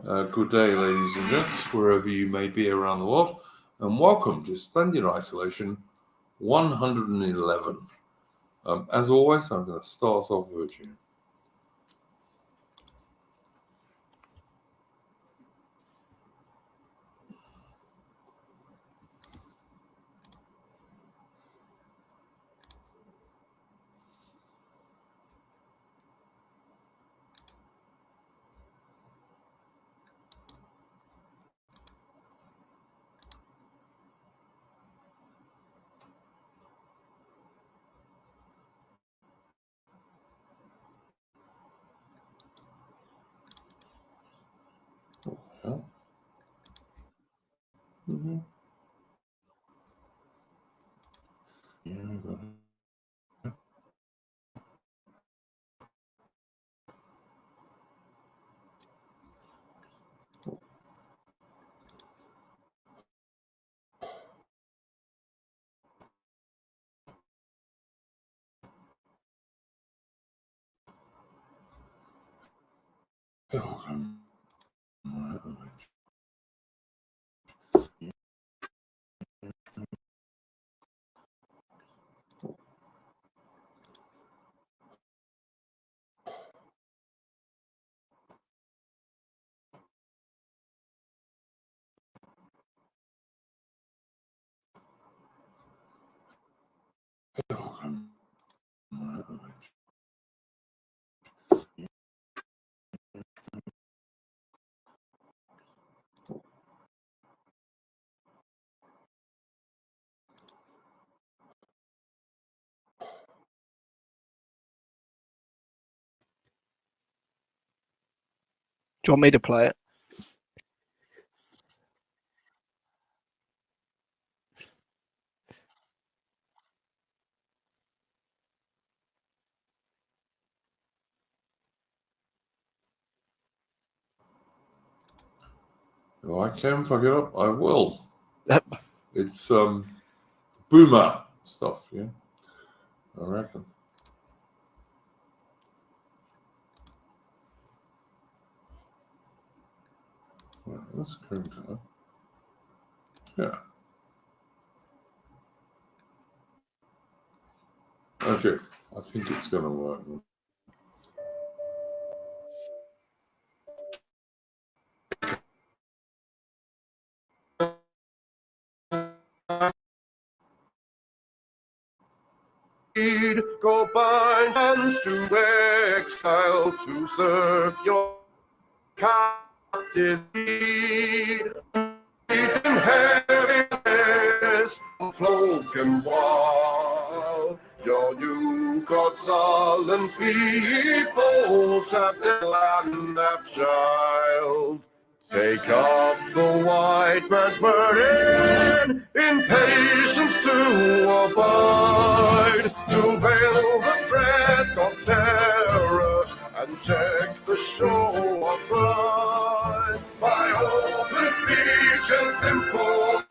Good day, ladies and gents, wherever you may be around the world, and welcome to Splendid Isolation 111. As always, I'm going to start off with a tune. Mm-hmm. Yeah, I got it. Welcome. Welcome. Do you want me to play it? If I can fuck it up, I will. Yep. It's boomer stuff, yeah, I reckon. Right, that's going to. Yeah. Okay, I think it's going to work. Go bind hands to exile to serve your captive need. In heaviness, flock and wild, your new gods, sullen peoples have the land of child. Take up the white man's burden, in patience to abide, to veil the threats of terror, and check the show of pride. By open speech and simple,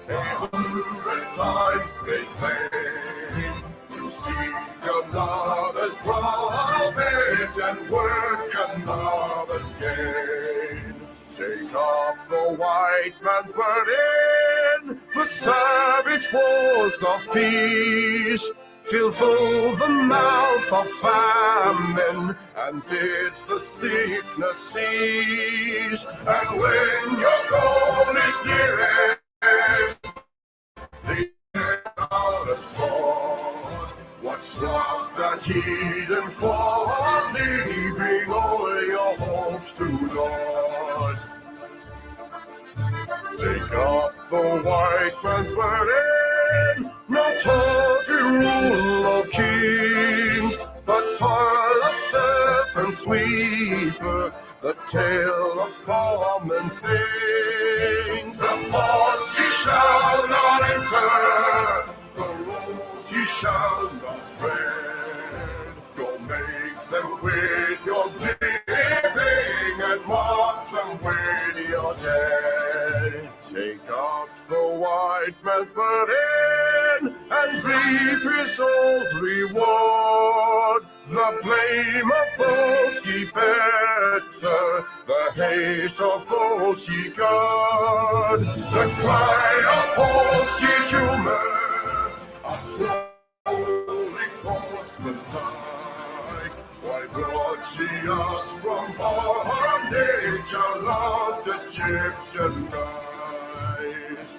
100 times they claim, to seek another's profit and work another's gain. Take up the white man's burden, the savage wars of peace. Fill full the mouth of famine, and bid the sickness cease. And when your goal is nearest, the out a sword. What's love that hidden folly? Bring all your hopes to Lord. Take up the white man's burden, not tawdry rule of kings, but toil of serf and sweeper, the tale of common things. The ports ye shall not enter, the roads ye shall not tread. Go make them with your living, and mark them with your dead. Take up the white man's burden, and reap his old reward. The blame of those ye bear answer the haste of those she guard. The cry of all she human are slowly towards the light. Why brought she us from bondage, our loved Egyptian guys?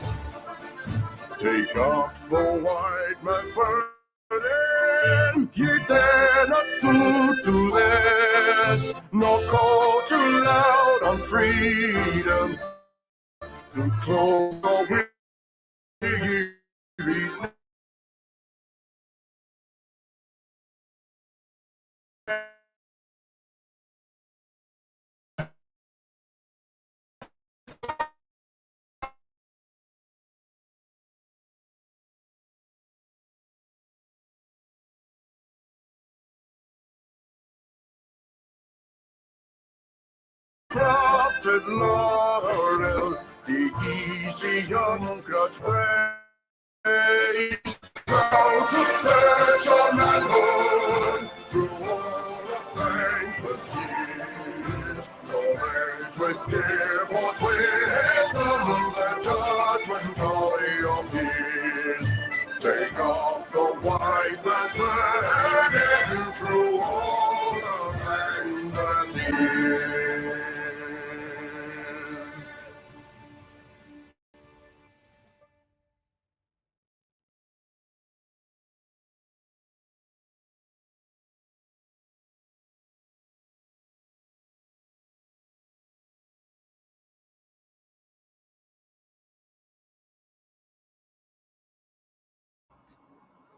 Take up the white man's burden, ye dare not stoop to this, nor call too loud on freedom, to close the weary. Prophet Laurel, the easy young crowd's praise, how to search your manhood through all of thankless years. Your words with dear bought wisdom, the judgment of your peers. Take off the white man's burden through all of thankless years.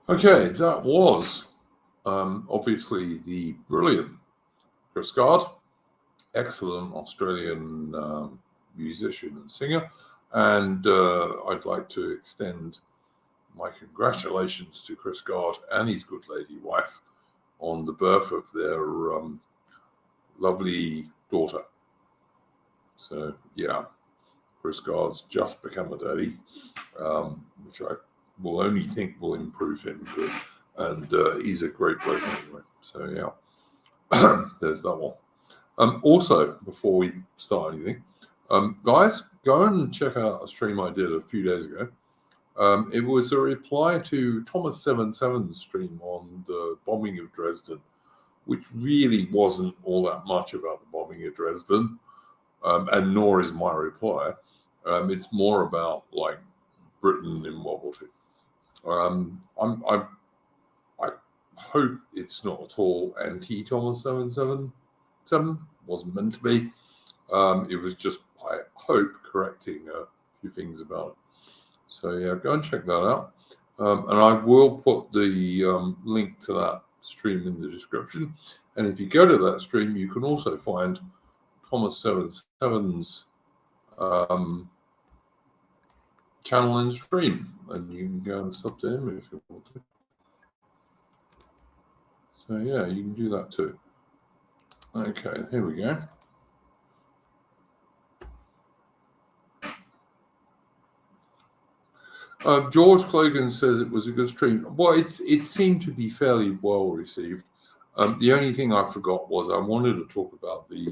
Okay, that was obviously the brilliant Chris Gard, excellent Australian musician and singer. And I'd like to extend my congratulations to Chris Gard and his good lady wife on the birth of their lovely daughter. So, yeah, Chris Gard's just become a daddy, which I will only think will improve him. And he's a great bloke anyway. So, yeah, there's that one. Also, before we start anything, guys, go and check out a stream I did a few days ago. It was a reply to Thomas 77's stream on the bombing of Dresden, which really wasn't all that much about the bombing of Dresden, and nor is my reply. It's more about like Britain in World War II. I hope it's not at all anti-Thomas 777. Wasn't meant to be. It was just, I hope, correcting a few things about it. So yeah, go and check that out. And I will put the link to that stream in the description. And if you go to that stream, you can also find Thomas 77's channel and stream, and you can go and sub to him if you want to. So yeah, you can do that too. Okay, here we go. George Clogan says it was a good stream. Well, it seemed to be fairly well received. The only thing I forgot was I wanted to talk about the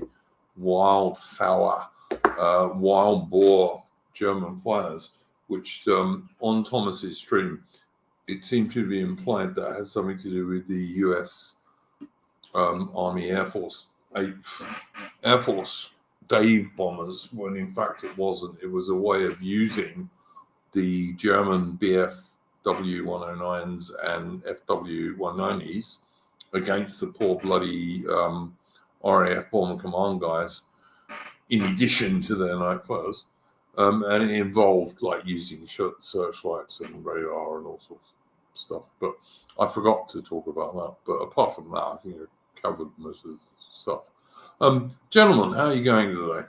wild, sour, wild boar German fires, which on Thomas's stream, it seemed to be implied that has something to do with the U.S. Army Air Force 8th Air Force day bombers, when in fact it wasn't. It was a way of using the German BFW-109s and FW-190s against the poor bloody RAF Bomber Command guys, in addition to their night fires. And it involved like using searchlights and radar and all sorts of stuff. But I forgot to talk about that. But apart from that, I think I covered most of the stuff. Gentlemen, how are you going today?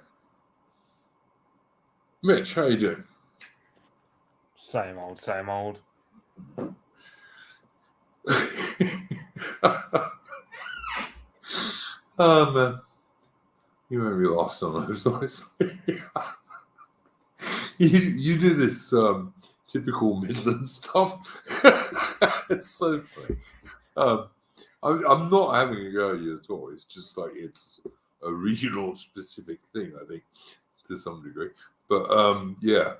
Mitch, how are you doing? Same old, same old. Oh, man. You made me laugh sometimes, honestly. you do this typical Midland stuff. It's so funny. I'm not having a go at you at all. It's just like, it's a regional specific thing, I think, to some degree. But yeah,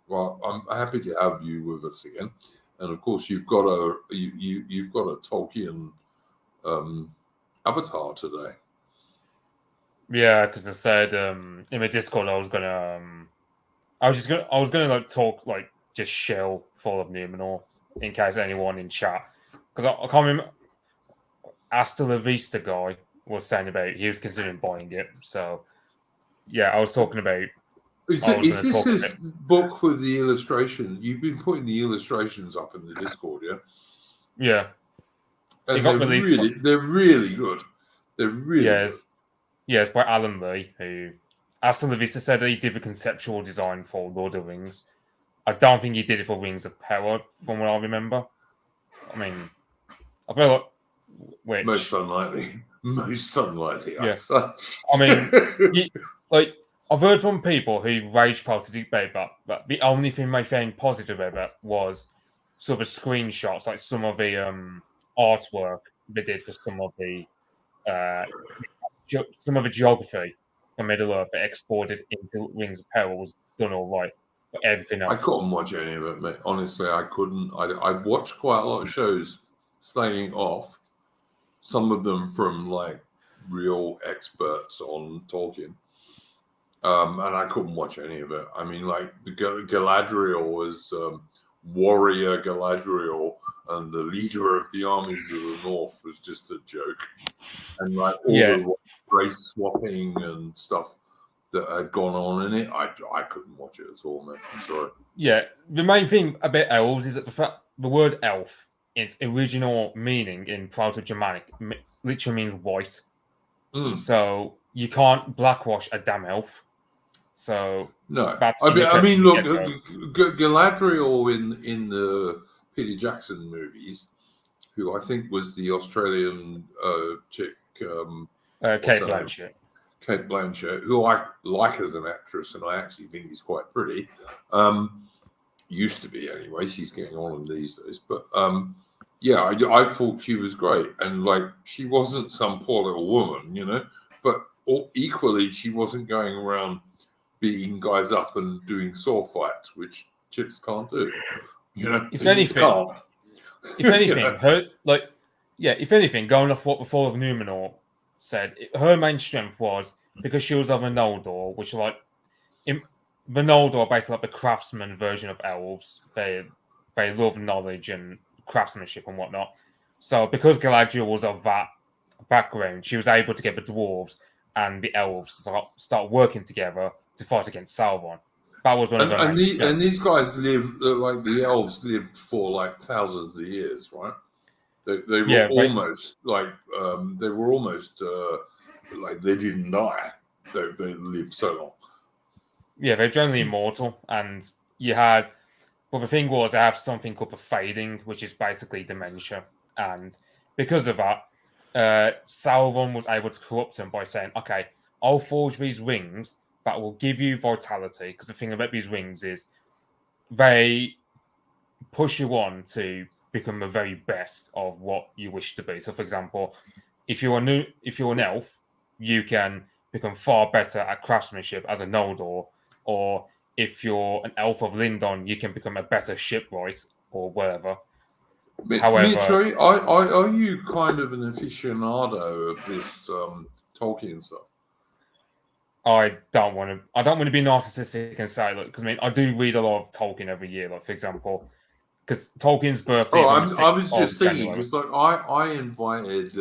well, I'm happy to have you with us again, and of course you've got you've got a Tolkien avatar today. Yeah, because I said in my Discord I was gonna like talk like just shell Fall of Numenor in case anyone in chat, because I can't remember. Hasta La Vista guy was saying about he was considering buying it. So yeah, I was talking about. Is this his book with the illustration? You've been putting the illustrations up in the Discord, yeah? Yeah. And they're really good. They're really good. Yeah, it's by Alan Lee, who Hasta La Vista said he did the conceptual design for Lord of the Rings. I don't think he did it for Rings of Power, from what I remember. I mean, I feel like most unlikely. Yeah. I'd say. I mean, I've heard from people who rage posted about that, but the only thing they found positive about it was sort of screenshots, like some of the artwork they did for some of the geography from Middle Earth that exported into Rings of Power was done all right, but everything else. I couldn't watch any of it, mate. Honestly, I couldn't. I watched quite a lot of shows slagging off, some of them from like real experts on Tolkien. And I couldn't watch any of it. I mean, like the Galadriel was warrior Galadriel, and the leader of the armies of the North was just a joke. And like all the race swapping and stuff that had gone on in it, I couldn't watch it at all, man. I'm sorry. Yeah, the main thing about elves is that the word elf, its original meaning in Proto-Germanic, literally means white. So you can't blackwash a damn elf. So no, that's I mean, look, Galadriel in the Peter Jackson movies, who I think was the Australian chick, Kate Blanchett. Kate Blanchett, who I like as an actress, and I actually think is quite pretty. Used to be anyway. She's getting on in these days, but yeah, I thought she was great, and like she wasn't some poor little woman, you know. But equally, she wasn't going around beating guys up and doing sword fights, which chicks can't do. You know, if anything, you know? If anything, going off what the Fall of Numenor said, her main strength was because she was of a Noldor, which the Noldor are basically like the craftsman version of elves. They love knowledge and craftsmanship and whatnot. So because Galadriel was of that background, she was able to get the dwarves and the elves to start working together to fight against Sauron. That was one of and these guys lived like the elves lived for like thousands of years, right? They were almost like they didn't die. They lived so long. Yeah, they're generally immortal, and you had. Well, the thing was, they have something called the fading, which is basically dementia, and because of that, Sauron was able to corrupt them by saying, "Okay, I'll forge these rings that will give you vitality." Because the thing about these rings is, they push you on to become the very best of what you wish to be. So, for example, if you're an elf, you can become far better at craftsmanship as a Noldor, or if you're an elf of Lindon, you can become a better shipwright or whatever. However, are you kind of an aficionado of this Tolkien stuff? I don't want to be narcissistic and say, look, because I mean, I do read a lot of Tolkien every year. Like, for example, because Tolkien's birthday. I was just thinking, because like I invited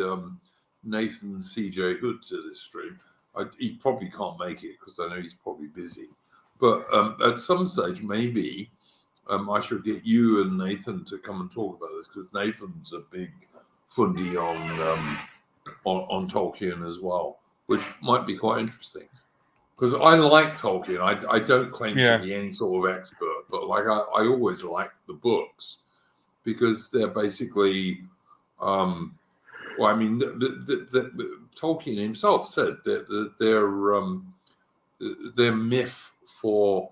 Nathan CJ Hood to this stream. He probably can't make it because I know he's probably busy. But at some stage, maybe I should get you and Nathan to come and talk about this, because Nathan's a big fundy on Tolkien as well, which might be quite interesting. Because I like Tolkien. I don't claim to be any sort of expert, but like I always like the books because they're basically, well, I mean, the Tolkien himself said that they're myth for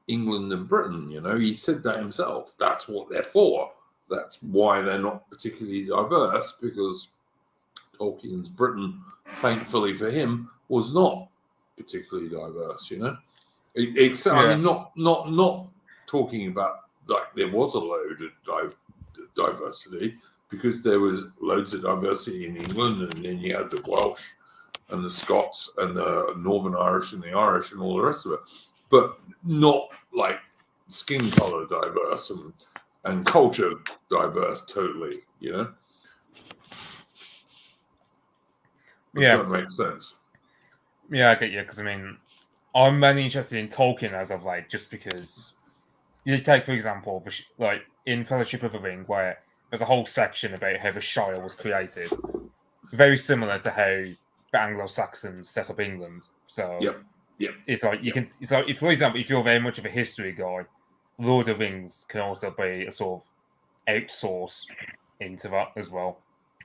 England and Britain. You know, he said that himself. That's what they're for. That's why they're not particularly diverse, because Tolkien's Britain, thankfully for him, was not particularly diverse. You know, I mean, not talking about like there was a load of diversity, because there was loads of diversity in England, and then you had the Welsh and the Scots and the Northern Irish and the Irish and all the rest of it, but not like skin color diverse and culture diverse totally, you know? Does that make sense? Yeah, I get you, because I mean, I'm mainly interested in Tolkien as of like, just because you take, for example, like in Fellowship of the Ring, where there's a whole section about how the Shire was created, very similar to how the Anglo-Saxons set up England. So Yep. It's like you can. It's like, if, for example, if you're very much of a history guy, Lord of the Rings can also be a sort of outsource into that as well.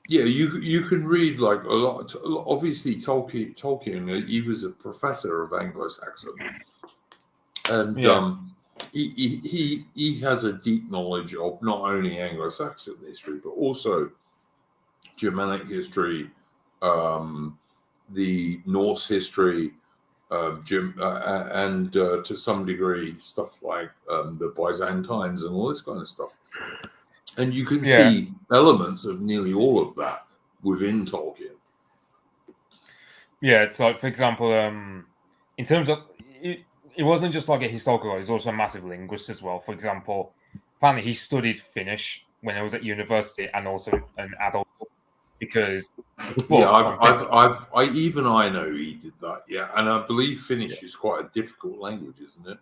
Yeah, you can read like a lot. Obviously, Tolkien, he was a professor of Anglo-Saxon, and he has a deep knowledge of not only Anglo-Saxon history but also Germanic history, the Norse history, and to some degree stuff like the Byzantines and all this kind of stuff. And you can see elements of nearly all of that within Tolkien. Yeah, it's like, for example, in terms of it wasn't just like a historical guy; he was also a massive linguist as well. For example, apparently he studied Finnish when he was at university and also an adult, because I know he did that. Yeah, and I believe Finnish is quite a difficult language, isn't it?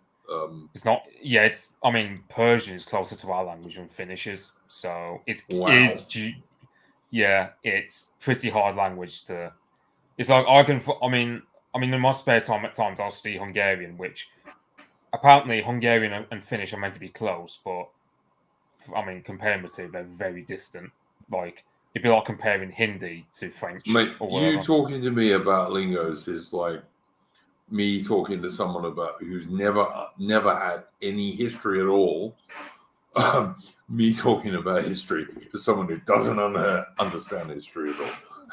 It's not. Yeah, it's. I mean, Persian is closer to our language than Finnish is, so it's. Wow. It's pretty hard language to. It's like I can. I mean, in my spare time at times I'll study Hungarian, which apparently Hungarian and Finnish are meant to be close, but I mean, comparing the two, they're very distant. Like it'd be like comparing Hindi to French. Mate, or whatever. you talking to me about lingos is like me talking to someone about who's never had any history at all. Me talking about history to someone who doesn't understand history at all.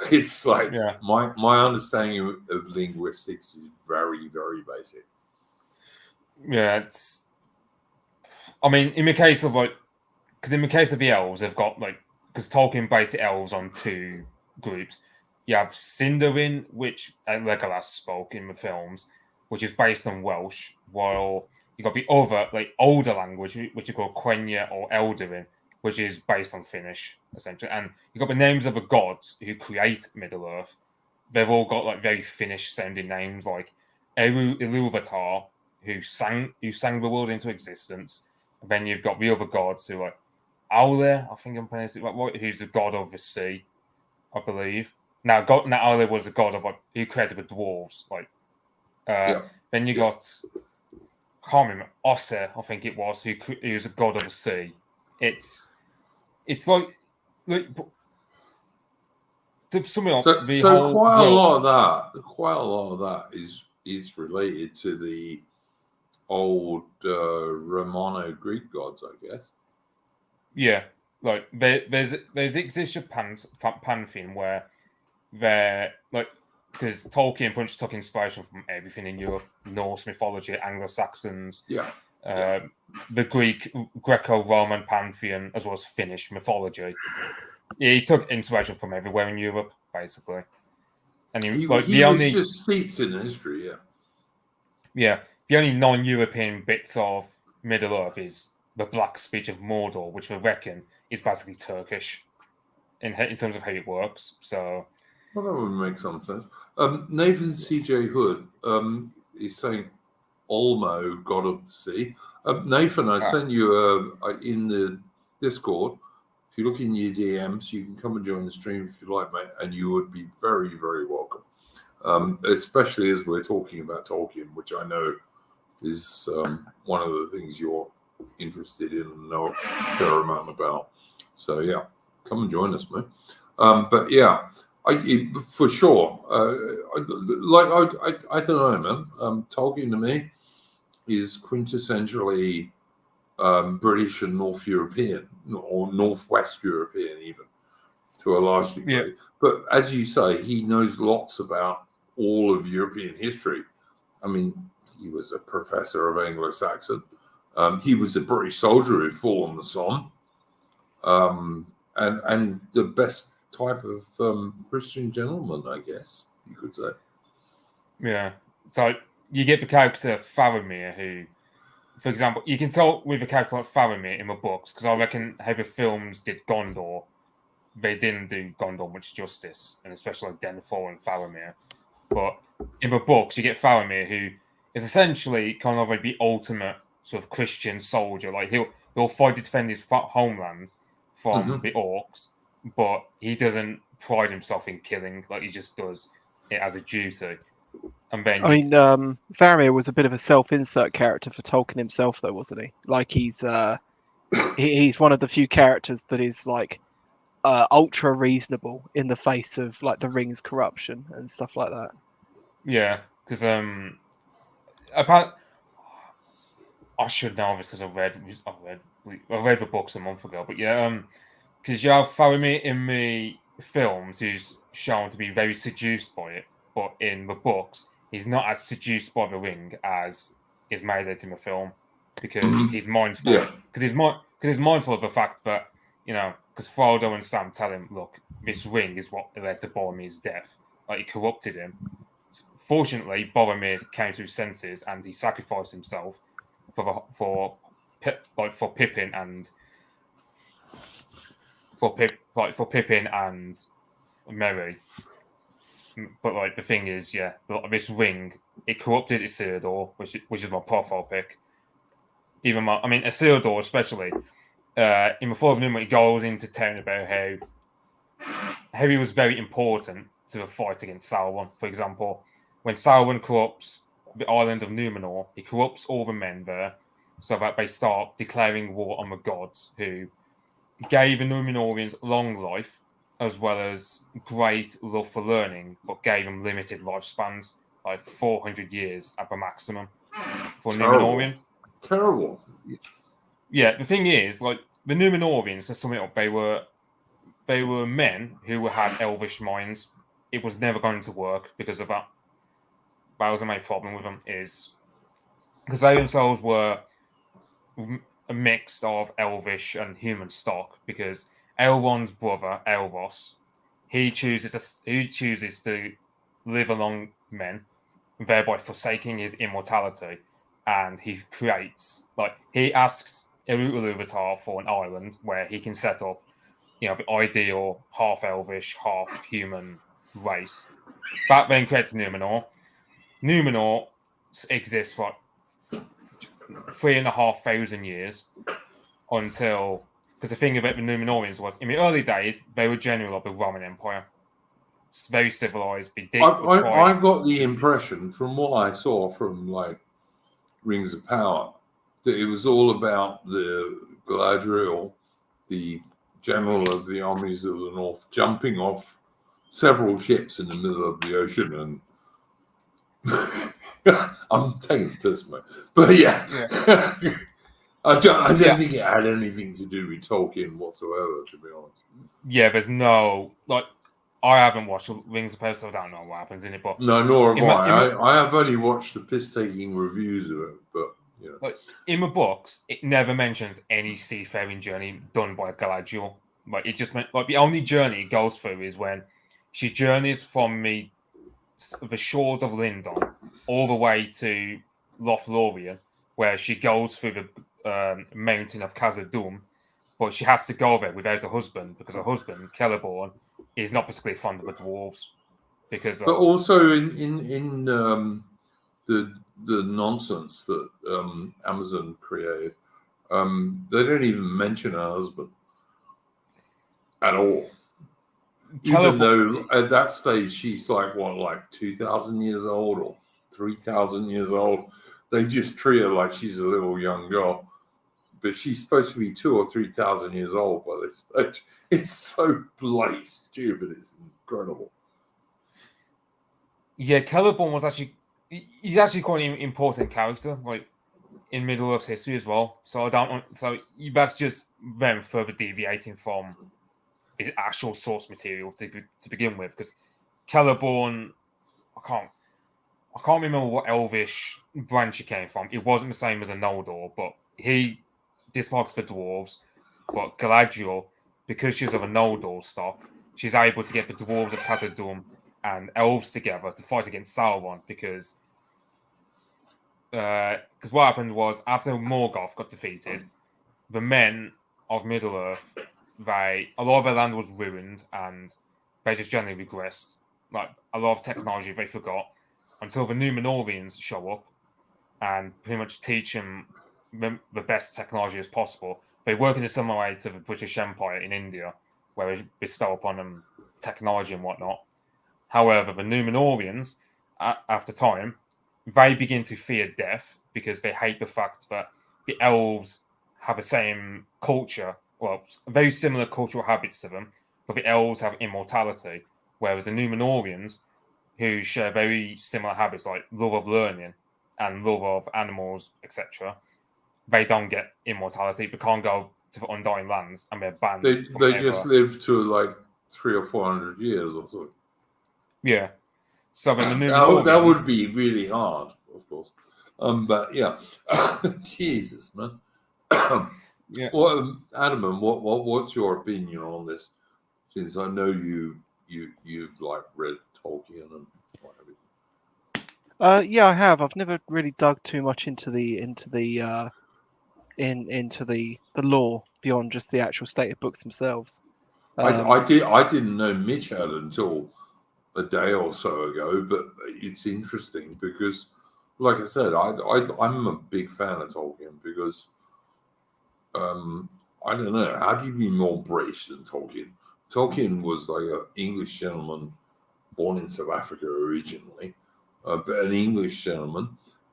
It's like my understanding of linguistics is very, very basic. Yeah, it's. I mean, in the case of like, because in the case of the elves, they've got like, because Tolkien based the elves on two groups. You have Sindarin, which Legolas spoke in the films, which is based on Welsh, while you got the other, like, older language, which you call Quenya or Eldarin, which is based on Finnish, essentially. And you got the names of the gods who create Middle-earth. They've all got like very Finnish-sounding names, like Iluvatar, who sang the world into existence. And then you've got the other gods who are like Aule, I think I'm pronouncing it, who's the god of the sea, I believe. Now Aule was a god of like who created the dwarves. Like, then you got, I can't remember, Osse, I think it was, who was a god of the sea. It's like something like so quite a lot of that is related to the old Romano-Greek gods, I guess. Yeah, like there's Egyptian pantheon where they're like, because Tolkien pretty much took inspiration from everything in Europe, Norse mythology, Anglo-Saxons, the Greek Greco-Roman pantheon, as well as Finnish mythology. Yeah, he took inspiration from everywhere in Europe, basically. And he was just steeped in history, Yeah, the only non-European bits of Middle-earth is the Black Speech of Mordor, which we reckon is basically Turkish in terms of how it works. So, well, that would make some sense. Nathan C.J. Hood is saying Olmo, God of the Sea. Nathan, I sent you in the Discord. If you look in your DMs, you can come and join the stream if you like, mate, and you would be very, very welcome. Especially as we're talking about Tolkien, which I know is one of the things you're interested in and know a fair amount about. So yeah, come and join us, mate. But yeah, for sure. I don't know, man. Tolkien to me is quintessentially British and North European, or Northwest European even. to a large degree. Yeah. But as you say, he knows lots about all of European history. I mean, he was a professor of Anglo-Saxon. He was a British soldier who fought on the Somme, and the best type of Christian gentleman, I guess you could say. Yeah. So you get the character Faramir, who, for example, you can tell with a character like Faramir in the books, because I reckon how the films did Gondor, they didn't do Gondor much justice, and especially like Denethor and Faramir. But in the books, you get Faramir, who is essentially kind of like the ultimate sort of Christian soldier. Like he'll fight to defend his homeland from the orcs, but he doesn't pride himself in killing. Like he just does it as a duty. And then I mean, Faramir was a bit of a self-insert character for Tolkien himself, though, wasn't he? Like he's one of the few characters that is like ultra reasonable in the face of like the Ring's corruption and stuff like that. Yeah, because I should know this because I read the books a month ago. But yeah, because you have Faramir in the films who's shown to be very seduced by it, but in the books he's not as seduced by the Ring as is made out in the film, because he's mindful. Because he's mindful of the fact that, you know, because Frodo and Sam tell him, look, this ring is what led to Boromir's death. Like, it corrupted him. Fortunately, Boromir came to his senses and he sacrificed himself for Pippin and Pippin and Merry. But like the thing is, yeah, this ring, it corrupted Isildur, which is my profile pick. Isildur especially. In the Fall of Numenor, he goes into town about how he was very important to the fight against Sauron. For example, when Sauron corrupts the island of Numenor, he corrupts all the men there, so that they start declaring war on the gods, who gave the Numenorians long life, as well as great love for learning, but gave them limited lifespans, like 400 years at the maximum for Numenorian. Terrible. Yeah, the thing is, like, the Numenorians, to sum it up, they were men who had elvish minds. It was never going to work because of that. That was the main problem with them, is because they themselves were a mix of elvish and human stock, because Elrond's brother, Elros, he chooses to live among men, thereby forsaking his immortality, and he asks Ilúvatar for an island where he can set up, you know, the ideal half elvish, half human race. That then creates Numenor. Numenor exists for 3,500 years until, because the thing about the Numenorians was, in the early days, they were generally like the Roman Empire. It's very civilized. I got the impression from what I saw from like Rings of Power that it was all about the Galadriel, the general of the armies of the north, jumping off several ships in the middle of the ocean, and I'm taking this, mate. But yeah. I don't think it had anything to do with Tolkien whatsoever, to be honest. Yeah, there's no, like, I haven't watched Rings of Power, so I don't know what happens in it. But no, nor have I. I have only watched the piss-taking reviews of it, but you know. Like, in the books, it never mentions any seafaring journey done by Galadriel. Like, it just meant, like, the only journey it goes through is when she journeys from the shores of Lindon all the way to Lothlorien, where she goes through the mountain of Khazad-dûm, but she has to go there without a husband, because her husband, Celeborn, is not particularly fond of the dwarves. But also in the nonsense that Amazon created, they don't even mention her husband at all. Even though at that stage she's like 2,000 years old or 3,000 years old, they just treat her like she's a little young girl. But she's supposed to be 2,000 or 3,000 years old by this stage. It's so bloody stupid. It's incredible. Yeah, Celeborn was he's actually quite an important character, like in Middle Earth's history as well. So that's just them further deviating from the actual source material to begin with, because Celeborn, I can't remember what elvish branch he came from. It wasn't the same as a Noldor, but he dislikes the dwarves. But Galadriel, because she's of a Noldor stock, she's able to get the dwarves of Khazad-dûm and elves together to fight against Sauron, because what happened was, after Morgoth got defeated, the men of Middle-earth, a lot of their land was ruined, and they just generally regressed. Like, a lot of technology they forgot, until the Númenóreans show up and pretty much teach them the best technology as possible. They work in a similar way to the British Empire in India, where they bestow upon them technology and whatnot. However, the Númenóreans, after time, they begin to fear death, because they hate the fact that the elves have the same culture, well, very similar cultural habits to them, but the elves have immortality, whereas the Númenóreans, who share very similar habits like love of learning and love of animals, etc., they don't get immortality. They can't go to the Undying Lands, and they're banned. They just live to like 300 or 400 years or so. Yeah. So then the Númenóreans, that would be really hard, of course. But yeah, Jesus, man. Yeah. Well, Adam, what's your opinion on this? Since I know you've like read Tolkien and whatever. Yeah, I have. I've never really dug too much into the lore beyond just the actual stated books themselves. I didn't know Mitch had until a day or so ago, but it's interesting because, like I said, I'm a big fan of Tolkien because I don't know, how do you be more British than Tolkien? Tolkien was like an English gentleman born in South Africa originally, but an English gentleman,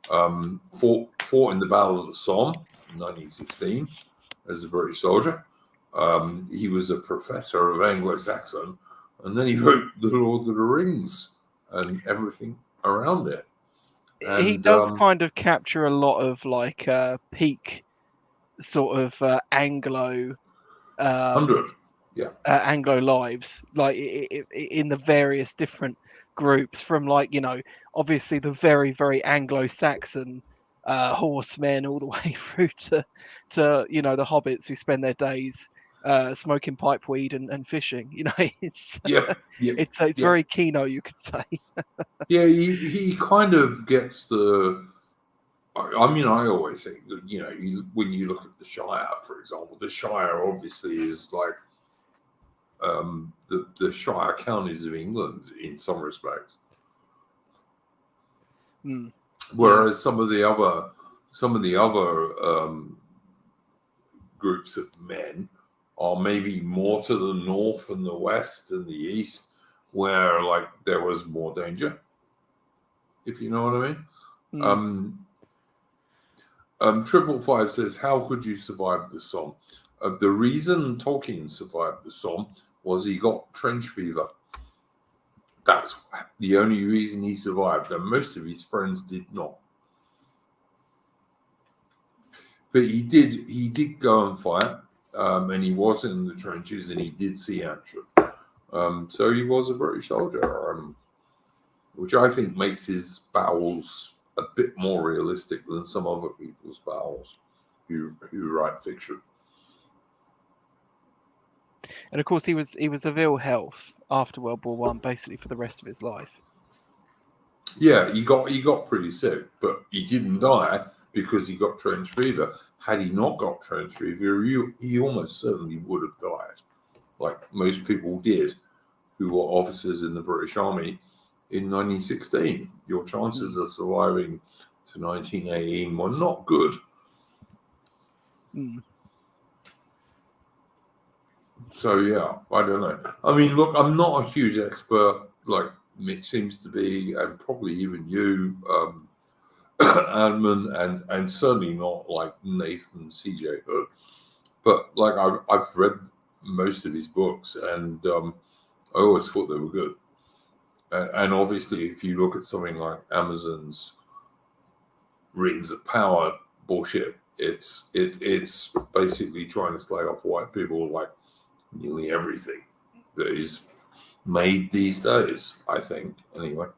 fought in the Battle of the Somme in 1916 as a British soldier. He was a professor of Anglo-Saxon, and then he wrote The Lord of the Rings and everything around it. And, he does kind of capture a lot of like peak sort of Anglo 100, yeah. Anglo lives, like in the various different groups, from like, you know, obviously the very, very Anglo-Saxon horsemen, all the way through to you know, the hobbits who spend their days smoking pipeweed and fishing. You know, it's it's very Kino, you could say. Yeah, he kind of gets the. I mean, I always think that, you know, when you look at the Shire, for example, the Shire obviously is like the Shire counties of England in some respects. Whereas some of the other groups of men are maybe more to the north and the west and the east, where like there was more danger, if you know what I mean. 555 says, how could you survive the Somme? The reason Tolkien survived the Somme was he got trench fever. That's the only reason he survived, and most of his friends did not. But he did go and fight, and he was in the trenches, and he did see action. So he was a British soldier, which I think makes his battles a bit more realistic than some other people's battles who write fiction. And of course, he was of ill health after World War One, basically for the rest of his life. Yeah, he got pretty sick, but he didn't die because he got trench fever. Had he not got trench fever, he almost certainly would have died, like most people did who were officers in the British Army in 1916. Your chances of surviving to 1918 were not good. So yeah, I don't know. I mean, look, I'm not a huge expert like Mitch seems to be, and probably even you, Admin, and certainly not like Nathan C.J. Hood. But like I've read most of his books, and I always thought they were good. And obviously, if you look at something like Amazon's Rings of Power bullshit, it's basically trying to slag off white people like nearly everything. that is made these days, I think, anyway.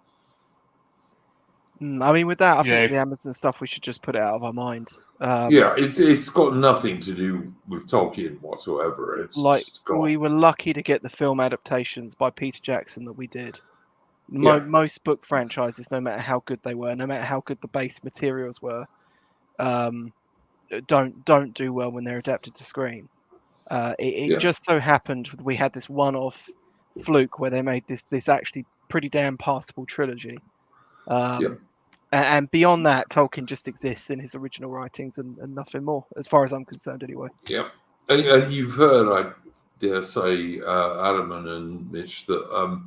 I mean, with that, I Yeah, think with if- the Amazon stuff, we should just put it out of our mind. Yeah, it's got nothing to do with Tolkien whatsoever. It's Like, just got we were lucky to get the film adaptations by Peter Jackson that we did. Yeah. Most book franchises, no matter how good they were, no matter how good the base materials were, don't do well when they're adapted to screen. It Yeah. just so happened we had this one-off fluke where they made this actually pretty damn passable trilogy. And beyond that, Tolkien just exists in his original writings and nothing more, as far as I'm concerned, anyway. Yeah, and you've heard, I dare say, Adam and Mitch, that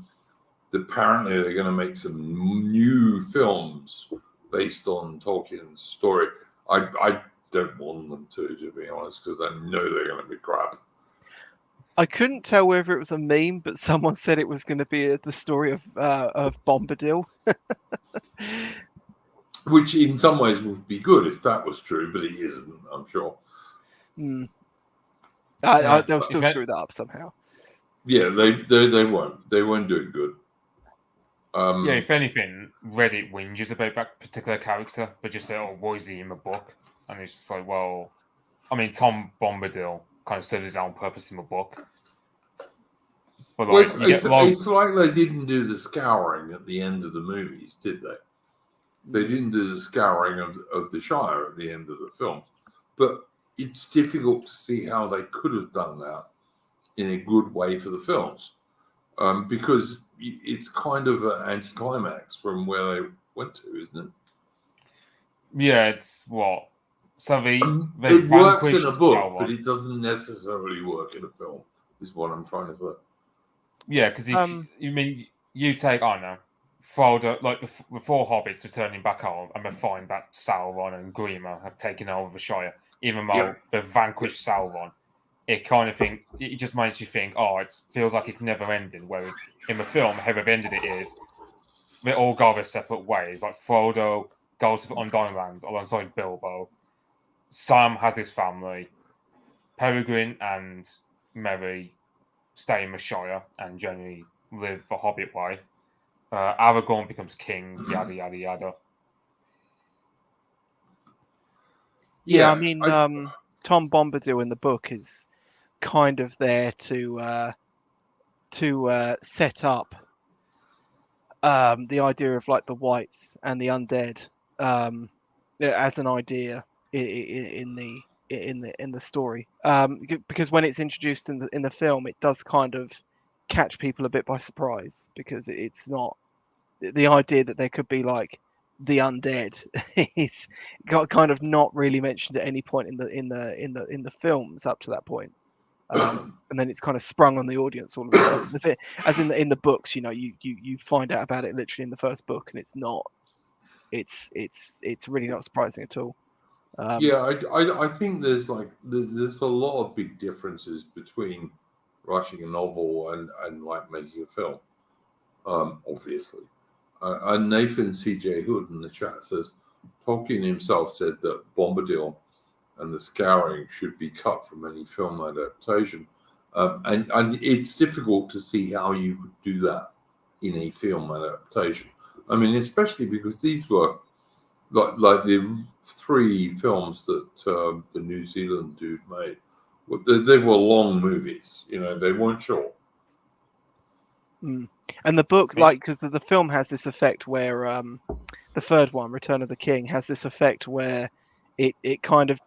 apparently they're going to make some new films based on Tolkien's story. I don't want them to be honest, because I know they're going to be crap. I couldn't tell whether it was a meme, but someone said it was going to be the story of Bombadil. Which in some ways would be good if that was true, but it isn't, I'm sure. They'll still Okay. screw that up somehow. Yeah, they won't. They won't do it good. Yeah, if anything, Reddit whinges about that particular character, but just say, "Oh, why is he in the book?" And it's just like, well, I mean, Tom Bombadil kind of serves his own purpose in the book, but Well, like, you get it's like they didn't do the scouring at the end of the movies, did they? They didn't do the scouring of the Shire at the end of the films. But it's difficult to see how they could have done that in a good way for the films, because it's kind of an anticlimax from where they went to, isn't it? yeah, it's what. So they it works in a book, Sauron. but it doesn't necessarily work in a film, is what I'm trying to say. Yeah, because if you take, I don't know, Frodo, like the four hobbits returning back home and they find that Sauron and Grima have taken over the Shire, even though they've vanquished Sauron, it kind of it just makes you think, oh, it feels like it's never ending. Whereas in the film, how they've ended it is they all go their separate ways. Like Frodo goes to the Undying Lands alongside Bilbo. Sam has his family. Peregrine and Merry stay in the Shire and generally live the Hobbit way. Aragorn becomes king, yada, yada, yada. Yeah, I mean, Tom Bombadil in the book is kind of there to set up the idea of like the whites and the undead as an idea in the story, because when it's introduced in the film, it does kind of catch people a bit by surprise, because it's not the idea that there could be like the undead is kind of not really mentioned at any point in the films up to that point. And then it's kind of sprung on the audience all of a sudden. That's it. As in the books, you find out about it literally in the first book, and it's really not surprising at all. I think there's a lot of big differences between writing a novel and like making a film. Obviously, and Nathan C.J. Hood in the chat says Tolkien himself said that Bombadil and the scouring should be cut from any film adaptation, and it's difficult to see how you could do that in a film adaptation. I mean, especially because these were like the three films that the New Zealand dude made. They were long movies, they weren't short. And the book, because the film has this effect where the third one, Return of the King, has this effect where it kind of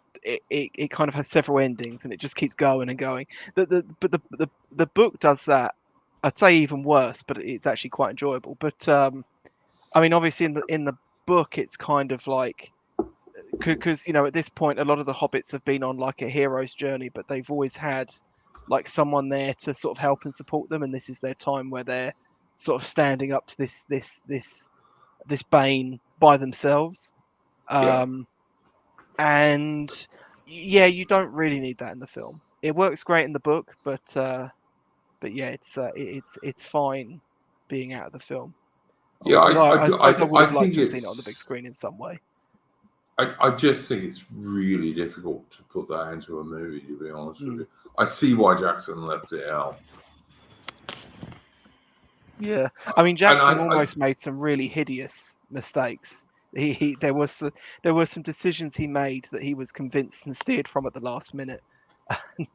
has several endings and it just keeps going and going. But the book does that. I'd say even worse, but it's actually quite enjoyable. But I mean, obviously in the book, it's kind of like, because at this point a lot of the hobbits have been on like a hero's journey, but they've always had like someone there to sort of help and support them, and this is their time where they're sort of standing up to this bane by themselves. And yeah, you don't really need that in the film. It works great in the book, but yeah, it's fine being out of the film. Yeah, I suppose I would have I liked think to have seen it's it on the big screen in some way. I just think it's really difficult to put that into a movie, to be honest with you. I see why Jackson left it out. Yeah, I mean And Jackson almost made some really hideous mistakes. There were some decisions he made that he was convinced and steered from at the last minute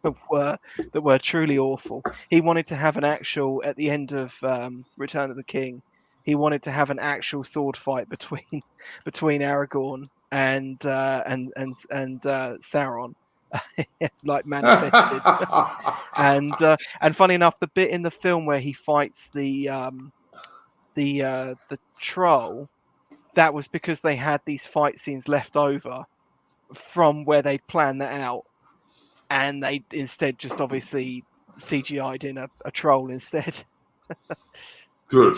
that were truly awful. He wanted to have an actual at the end of Return of the King. He wanted to have an actual sword fight between Aragorn and Sauron, like manifested. And funny enough, the bit in the film where he fights the troll, that was because they had these fight scenes left over from where they'd planned that out, and they instead just obviously CGI'd in a troll instead. Good.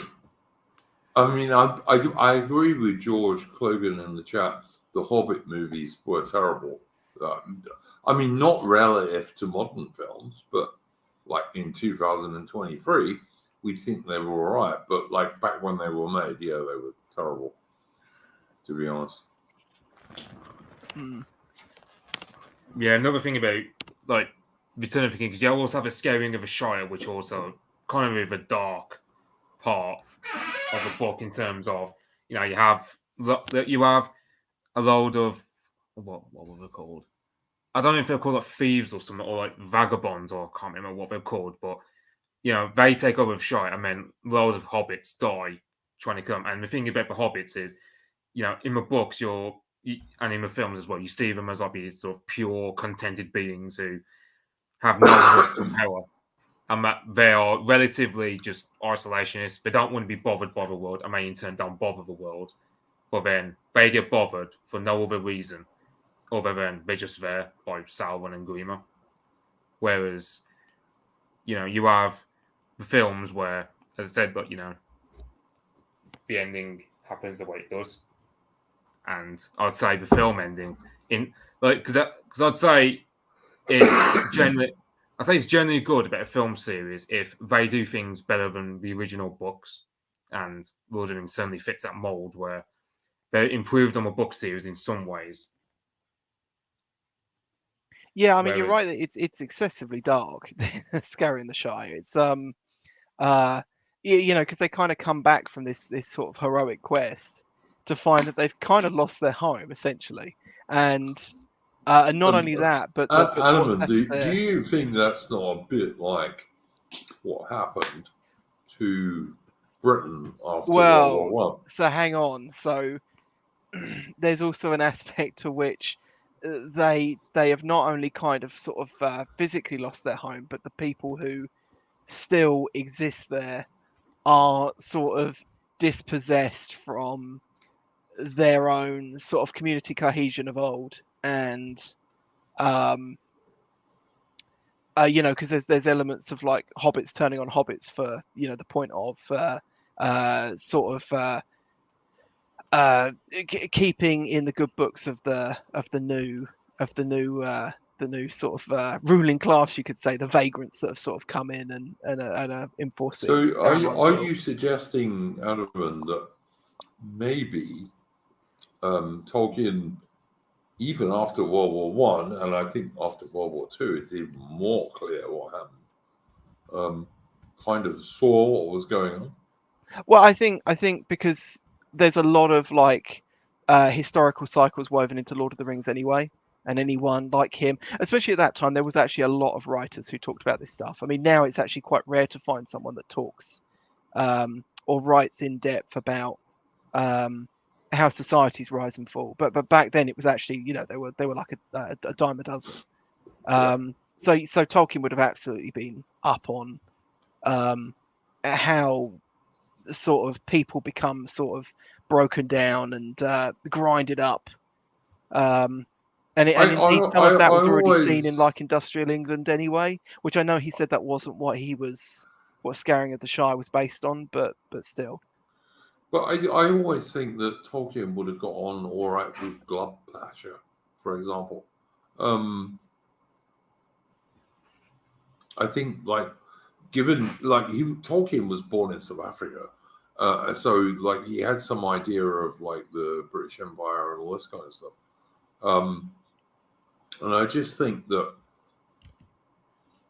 I mean, I agree with George Clogan in the chat. The Hobbit movies were terrible. I mean, not relative to modern films, but like in 2023, we'd think they were all right. But like back when they were made, yeah, they were terrible, to be honest. Yeah, another thing about like Return of the King, because you also have a scaring of a Shire, which also kind of a dark part of the book in terms of, you know, you have a load of what were they called? I don't know if they're called like thieves or something, or like vagabonds, or I can't remember what they're called, but you know, they take over the Shire, and then loads of hobbits die trying to come. And the thing about the hobbits is, you know, in the books, and in the films as well, you see them as like these sort of pure, contented beings who have no lust for power, and that they are relatively just isolationists. They don't want to be bothered by the world, and they in turn don't bother the world. But then they get bothered for no other reason other than they're just there by Sauron and Grima. Whereas, you know, you have the films where, as I said, but you know, the ending happens the way it does. And I'd say the film ending in like because I'd say it's generally good about a film series if they do things better than the original books, and Lord of the Rings certainly fits that mold where they improved on the book series in some ways. Yeah, I mean you're right that it's excessively dark, Scary in the Shire. It's you know, because they kind of come back from this sort of heroic quest to find that they've kind of lost their home essentially, and not only that, but Adam, do you think that's not a bit like what happened to Britain after World War I? So hang on. So there's also an aspect to which they have not only kind of sort of physically lost their home, but the people who still exist there are sort of dispossessed from their own sort of community cohesion of old, and you know, because there's elements of like hobbits turning on hobbits for, you know, the point of sort of keeping in the good books of the new sort of ruling class, you could say, the vagrants that have sort of come in and are enforcing. So are you suggesting, Adam, that maybe Tolkien, even after World War One, and I think after World War Two, it's even more clear what happened, kind of saw what was going on? Well, I think because there's a lot of like historical cycles woven into Lord of the Rings anyway, and anyone like him, especially at that time, there was actually a lot of writers who talked about this stuff. I mean, now it's actually quite rare to find someone that talks or writes in depth about how societies rise and fall. But back then, it was actually, you know, they were like a dime a dozen. So Tolkien would have absolutely been up on how sort of people become sort of broken down and grinded up. And indeed, some of that was already seen in like industrial England anyway, which I know he said that wasn't what Scaring of the Shire was based on, but still. But I always think that Tolkien would have got on all right with blood pressure, for example. I think, like, given, like, Tolkien was born in South Africa, so, like, he had some idea of, like, the British Empire and all this kind of stuff. And I just think that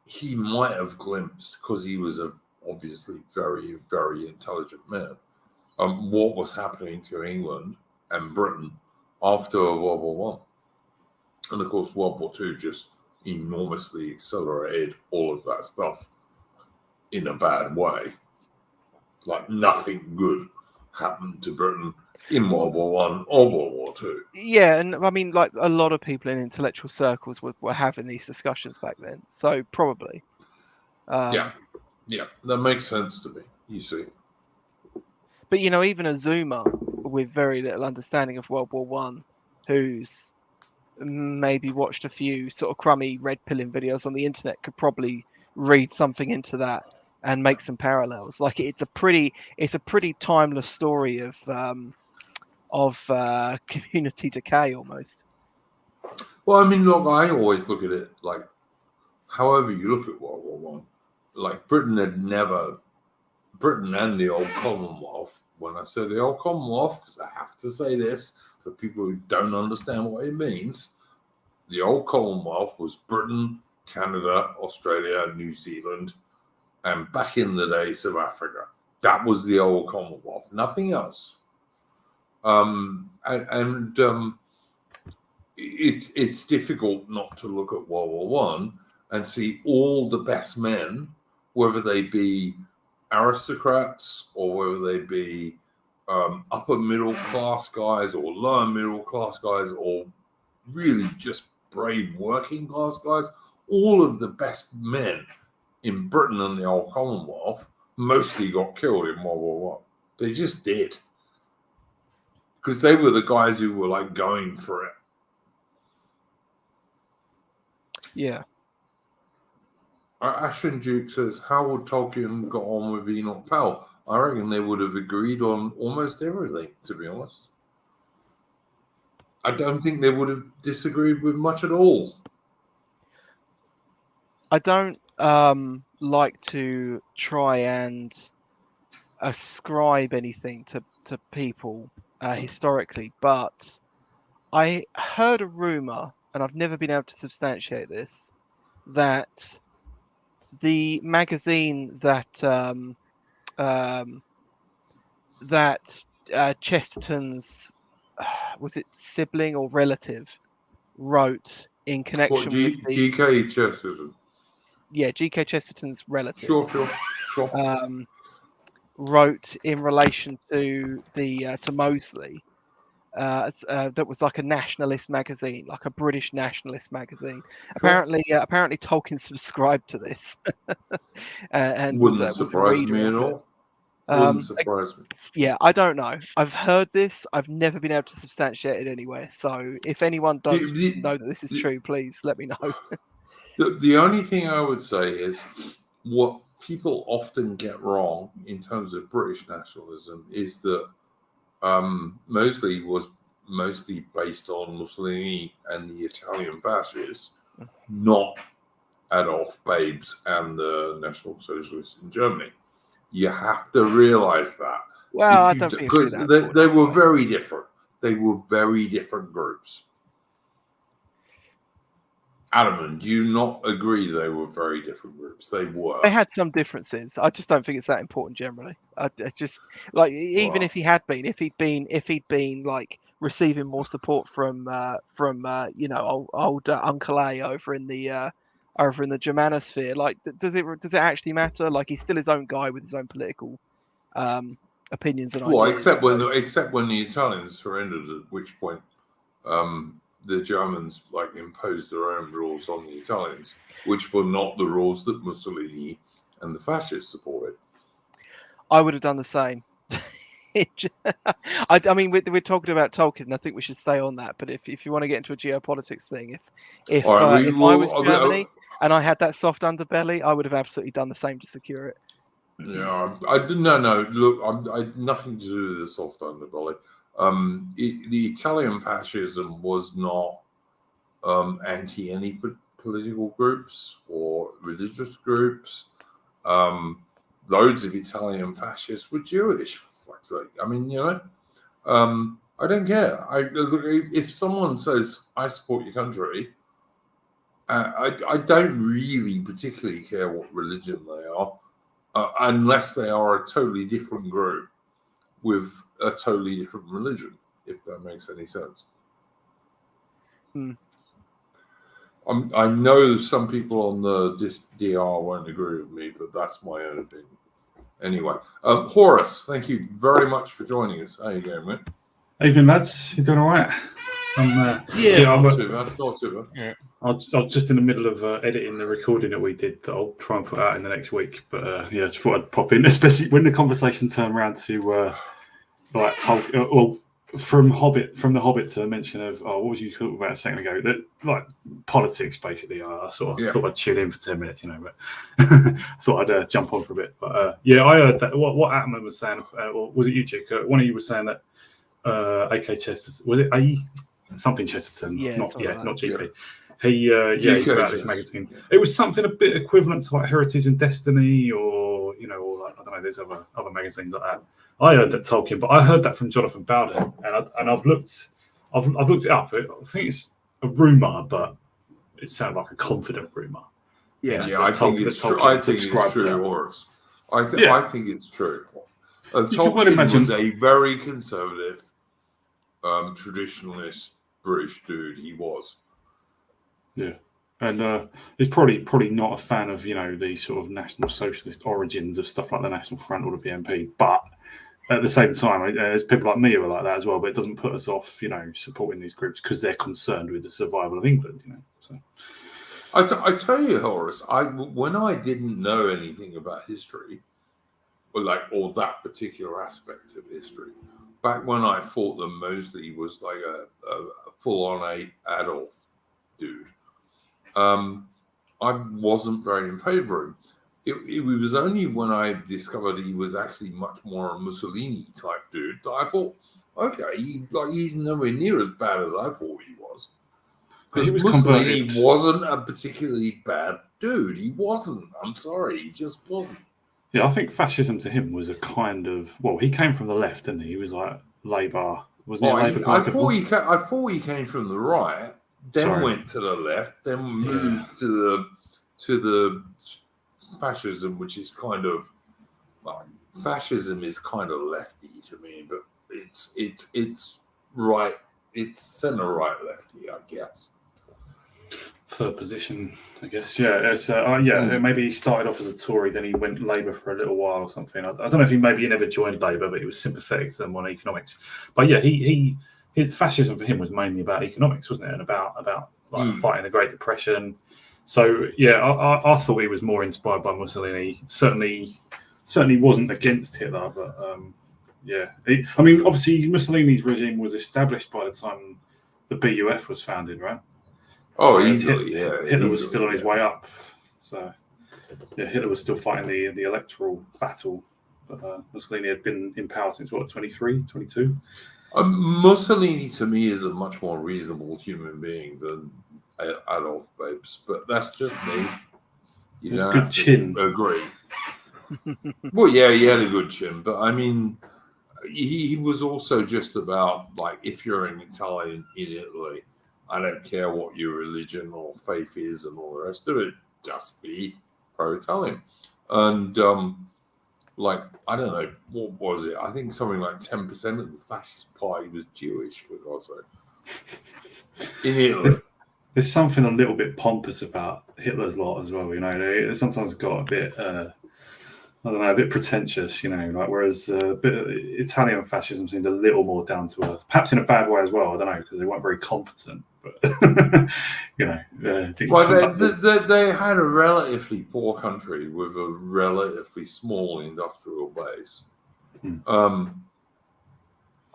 he might have glimpsed, because he was a obviously very, very intelligent men, what was happening to England and Britain after World War One. And of course, World War Two just enormously accelerated all of that stuff in a bad way. Like nothing good happened to Britain in World War One or World War Two. Yeah, and I mean, like a lot of people in intellectual circles were having these discussions back then, so probably. Yeah, that makes sense to me. You see, but you know, even a Zoomer with very little understanding of World War One, who's maybe watched a few sort of crummy red pilling videos on the internet, could probably read something into that and make some parallels. Like it's a pretty timeless story of community decay almost. well, I mean, look, I always look at it like, however you look at World War One, like Britain and the Old Commonwealth. When I say the Old Commonwealth, because I have to say this for people who don't understand what it means, the Old Commonwealth was Britain, Canada, Australia, New Zealand, and back in the day, South Africa. That was the Old Commonwealth, nothing else. It's difficult not to look at World War One and see all the best men, whether they be aristocrats or whether they be upper middle class guys or lower middle class guys or really just brave working class guys. All of the best men in Britain and the Old Commonwealth mostly got killed in World War One. They just did. Because they were the guys who were like going for it. Yeah. Ashton Duke says, how would Tolkien got on with Enoch Powell? I reckon they would have agreed on almost everything, to be honest. I don't think they would have disagreed with much at all. I don't like to try and ascribe anything to people historically, but I heard a rumor, and I've never been able to substantiate this, that the magazine that Chesterton's was it sibling or relative wrote in connection with the G.K. Chesterton. Yeah, G.K. Chesterton's relative. Sure. Wrote in relation to the to Mosley. That was like a nationalist magazine, like a British nationalist magazine. Sure. Apparently Tolkien subscribed to this, and wouldn't surprise me at all. Wouldn't surprise me. Yeah, I don't know. I've heard this. I've never been able to substantiate it anywhere. So if anyone does know that this is true, please let me know. The only thing I would say is what people often get wrong in terms of British nationalism is that Mosley was mostly based on Mussolini and the Italian fascists, not Adolf Babes and the National Socialists in Germany. You have to realize that. Well, I don't think because they were very different. They were very different groups. Adam, do you not agree they were very different groups? They were. They had some differences. I just don't think it's that important generally. I just like even if he'd been like receiving more support from you know old Uncle A over in the Germanosphere, like does it actually matter? Like he's still his own guy with his own political opinions and ideas. Well, except when the Italians surrendered, at which point the Germans like imposed their own rules on the Italians, which were not the rules that Mussolini and the fascists supported. I would have done the same. I mean, we're talking about Tolkien, and I think we should stay on that. But if you want to get into a geopolitics thing, if I was Germany and I had that soft underbelly, I would have absolutely done the same to secure it. Yeah, I didn't. No. Look, I nothing to do with the soft underbelly. The Italian fascism was not anti any political groups or religious groups. Loads of Italian fascists were Jewish, for fuck's sake. I mean, you know, I don't care. If someone says, I support your country, I don't really particularly care what religion they are. unless they are a totally different group with a totally different religion, if that makes any sense. I know some people on this DR won't agree with me, but that's my own opinion. Anyway, Horace, thank you very much for joining us. How you going, mate? Evening, lads. You doing all right? Not too bad. Not too bad. Yeah. I was just in the middle of editing the recording that we did that I'll try and put out in the next week. But yeah, I just thought I'd pop in, especially when the conversation turned around to like Tolkien, from the Hobbit to a mention of what was you talking about a second ago? That like politics, basically. I sort of thought I'd tune in for 10 minutes, but thought I'd jump on for a bit. But yeah, I heard that what Atman was saying, or was it you, Jake? One of you was saying that AK Chesterton, was it A something Chesterton? Not GP. Yeah. He put out this magazine. It was something a bit equivalent to like Heritage and Destiny, or or like I don't know. There's other magazines like that. I heard that Tolkien, but I heard that from Jonathan Bowden, and I've looked it up. I think it's a rumor, but it sounded like a confident rumor. I think it's true. I think it's true, Horace. I think it's true. Tolkien was a very conservative, traditionalist British dude. He was. Yeah, and he's probably not a fan of the sort of National Socialist origins of stuff like the National Front or the BNP, but at the same time, there's people like me who are like that as well. But it doesn't put us off, supporting these groups because they're concerned with the survival of England. So I tell you, Horace, when I didn't know anything about history, or that particular aspect of history, back when I thought that Mosley was like a full-on Adolf dude, I wasn't very in favour of him. It was only when I discovered he was actually much more a Mussolini type dude that I thought, okay, he's nowhere near as bad as I thought he was. Because Mussolini wasn't a particularly bad dude. He wasn't. I'm sorry, he just wasn't. Yeah, I think fascism to him was a kind of he came from the left, didn't he? He was like Labour, wasn't he? Labour I thought he came from the right, then went to the left, then moved to the fascism, which is kind of fascism is kind of lefty to me, but it's right, it's centre right lefty, I guess. Third position, I guess. Yeah, it's maybe he started off as a Tory, then he went Labour for a little while or something. I don't know if he never joined Labour, but he was sympathetic to them on economics. But yeah, his fascism for him was mainly about economics, wasn't it? And about fighting the Great Depression. So yeah, I thought he was more inspired by Mussolini. Certainly wasn't against Hitler, but obviously Mussolini's regime was established by the time the BUF was founded, right? Oh, easily, Hitler was still on his way up. So yeah, Hitler was still fighting the electoral battle. But Mussolini had been in power since 23, 22? Mussolini to me is a much more reasonable human being than Adolf Babes, but that's just me. You don't have to agree. Well, yeah, he had a good chin, but I mean, he was also just about if you're an Italian in Italy, I don't care what your religion or faith is and all the rest of it, just be pro-Italian. And I don't know, what was it? I think something like 10% of the fascist party was Jewish, for God's sake. In Italy. There's something a little bit pompous about Hitler's lot as well, They sometimes got a bit, a bit pretentious, whereas Italian fascism seemed a little more down to earth, perhaps in a bad way as well. I don't know, because they weren't very competent, but they had a relatively poor country with a relatively small industrial base. And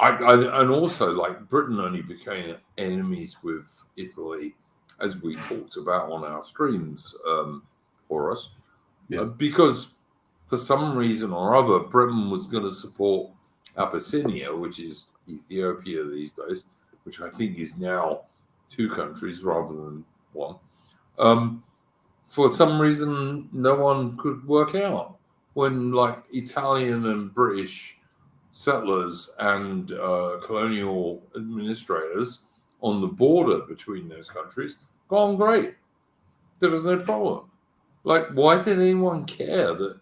also Britain only became enemies with Italy, as we talked about on our streams, Horace, because for some reason or other, Britain was going to support Abyssinia, which is Ethiopia these days, which I think is now 2 countries rather than 1. For some reason, no one could work out when Italian and British settlers and colonial administrators on the border between those countries got on great. There was no problem. Why did anyone care that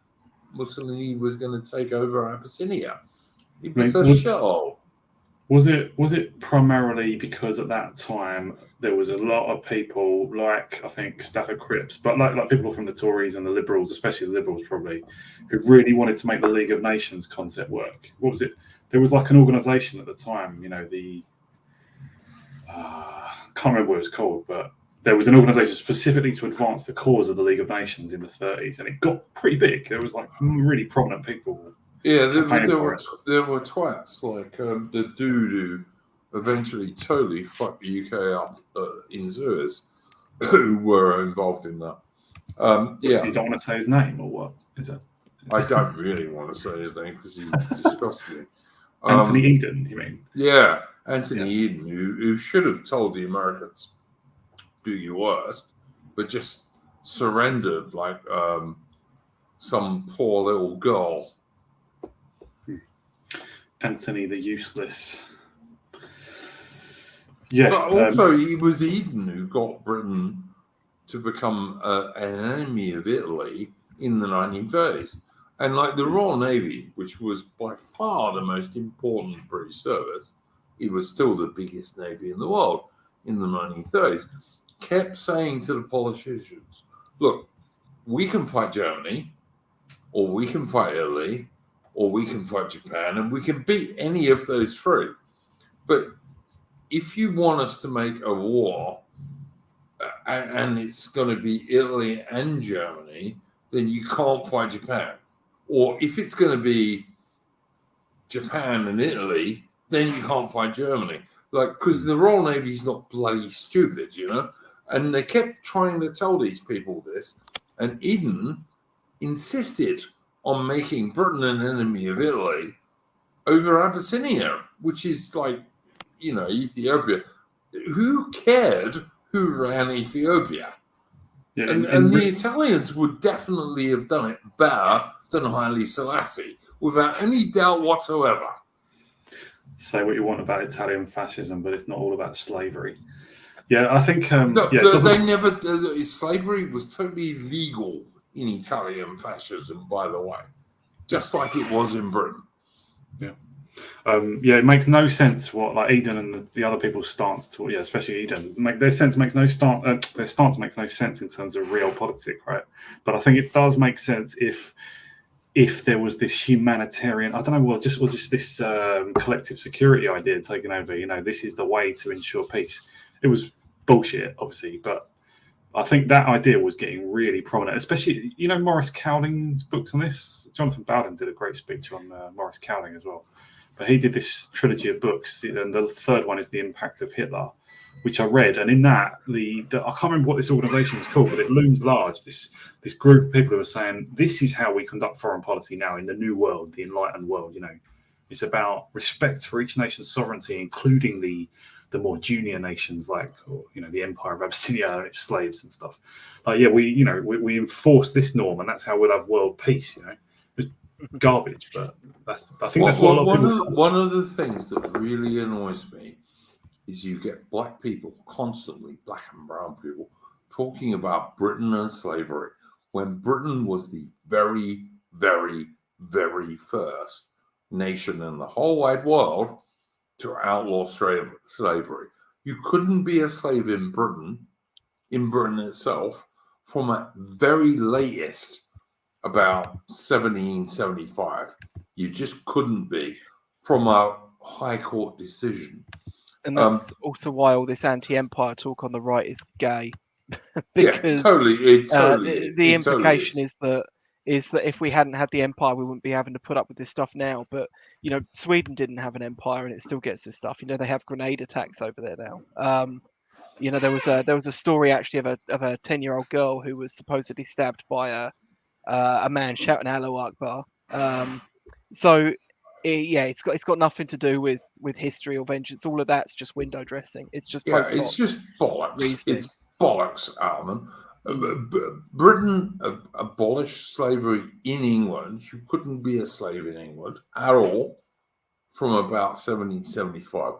Mussolini was going to take over Abyssinia. It Right, was a would- shithole. Was it primarily because at that time there was a lot of people like, I think, Stafford Cripps, but like people from the Tories and the Liberals, especially the Liberals probably, who really wanted to make the League of Nations concept work? What was it? There was like an organisation at the time, can't remember what it was called, but there was an organisation specifically to advance the cause of the League of Nations in the 30s, and it got pretty big. There was like really prominent people. Yeah, campaigning there for were it. there were twats like the dude who eventually totally fucked the UK up in Suez, who were involved in that. Yeah, You don't want to say his name or what? Is it I don't really want to say his name because he disgusts me. Anthony Eden? You mean? Yeah, Anthony Eden, who should have told the Americans, "Do your worst," but just surrendered like some poor little girl. Anthony the Useless. Yeah. But also, it was Eden who got Britain to become an enemy of Italy in the 1930s. And like the Royal Navy, which was by far the most important British service, it was still the biggest navy in the world in the 1930s, kept saying to the politicians, look, we can fight Germany, or we can fight Italy, or we can fight Japan, and we can beat any of those three. But if you want us to make a war, and it's going to be Italy and Germany, then you can't fight Japan. Or if it's going to be Japan and Italy, then you can't fight Germany. Like, because the Royal Navy's not bloody stupid, And they kept trying to tell these people this. And Eden insisted on making Britain an enemy of Italy over Abyssinia, which is like, Ethiopia. Who cared who ran Ethiopia? Yeah, And the Italians would definitely have done it better than Haile Selassie, without any doubt whatsoever. Say what you want about Italian fascism, but it's not all about slavery. Yeah, I think. Slavery was totally legal in Italian fascism, by the way, just like it was in Britain. It makes no sense what like Eden and the other people's stance to especially Eden. Their stance makes no sense in terms of real politics, right? But I think it does make sense if there was this humanitarian, I don't know what, just was this collective security idea taken over. This is the way to ensure peace. It was bullshit, obviously, but I think that idea was getting really prominent, especially Maurice Cowling's books on this. Jonathan Bowden did a great speech on Maurice Cowling as well. But he did this trilogy of books, and the third one is The Impact of Hitler, which I read. And in that, I can't remember what this organisation was called, but it looms large. This group of people who are saying, this is how we conduct foreign policy now in the new world, the enlightened world. It's about respect for each nation's sovereignty, including the more junior nations, like the Empire of Abyssinia and its slaves and stuff. We enforce this norm, and that's how we'll have world peace. It's garbage, but that's what a lot of people. One of the things that really annoys me is you get black people constantly, black and brown people, talking about Britain and slavery when Britain was the very, very, very first nation in the whole wide world to outlaw slavery. You couldn't be a slave in Britain itself, from at very latest about 1775. You just couldn't be, from a high court decision. And that's also why all this anti-empire talk on the right is gay. Because the implication is that if we hadn't had the empire, we wouldn't be having to put up with this stuff now. But Sweden didn't have an empire, and it still gets this stuff. They have grenade attacks over there now. There was a story actually of a 10-year-old girl who was supposedly stabbed by a man shouting "Allahu Akbar." It's got nothing to do with history or vengeance. All of that's just window dressing. It's just it's just bollocks. reasoning. It's bollocks, Alman. Britain abolished slavery in England. You couldn't be a slave in England at all from about 1775.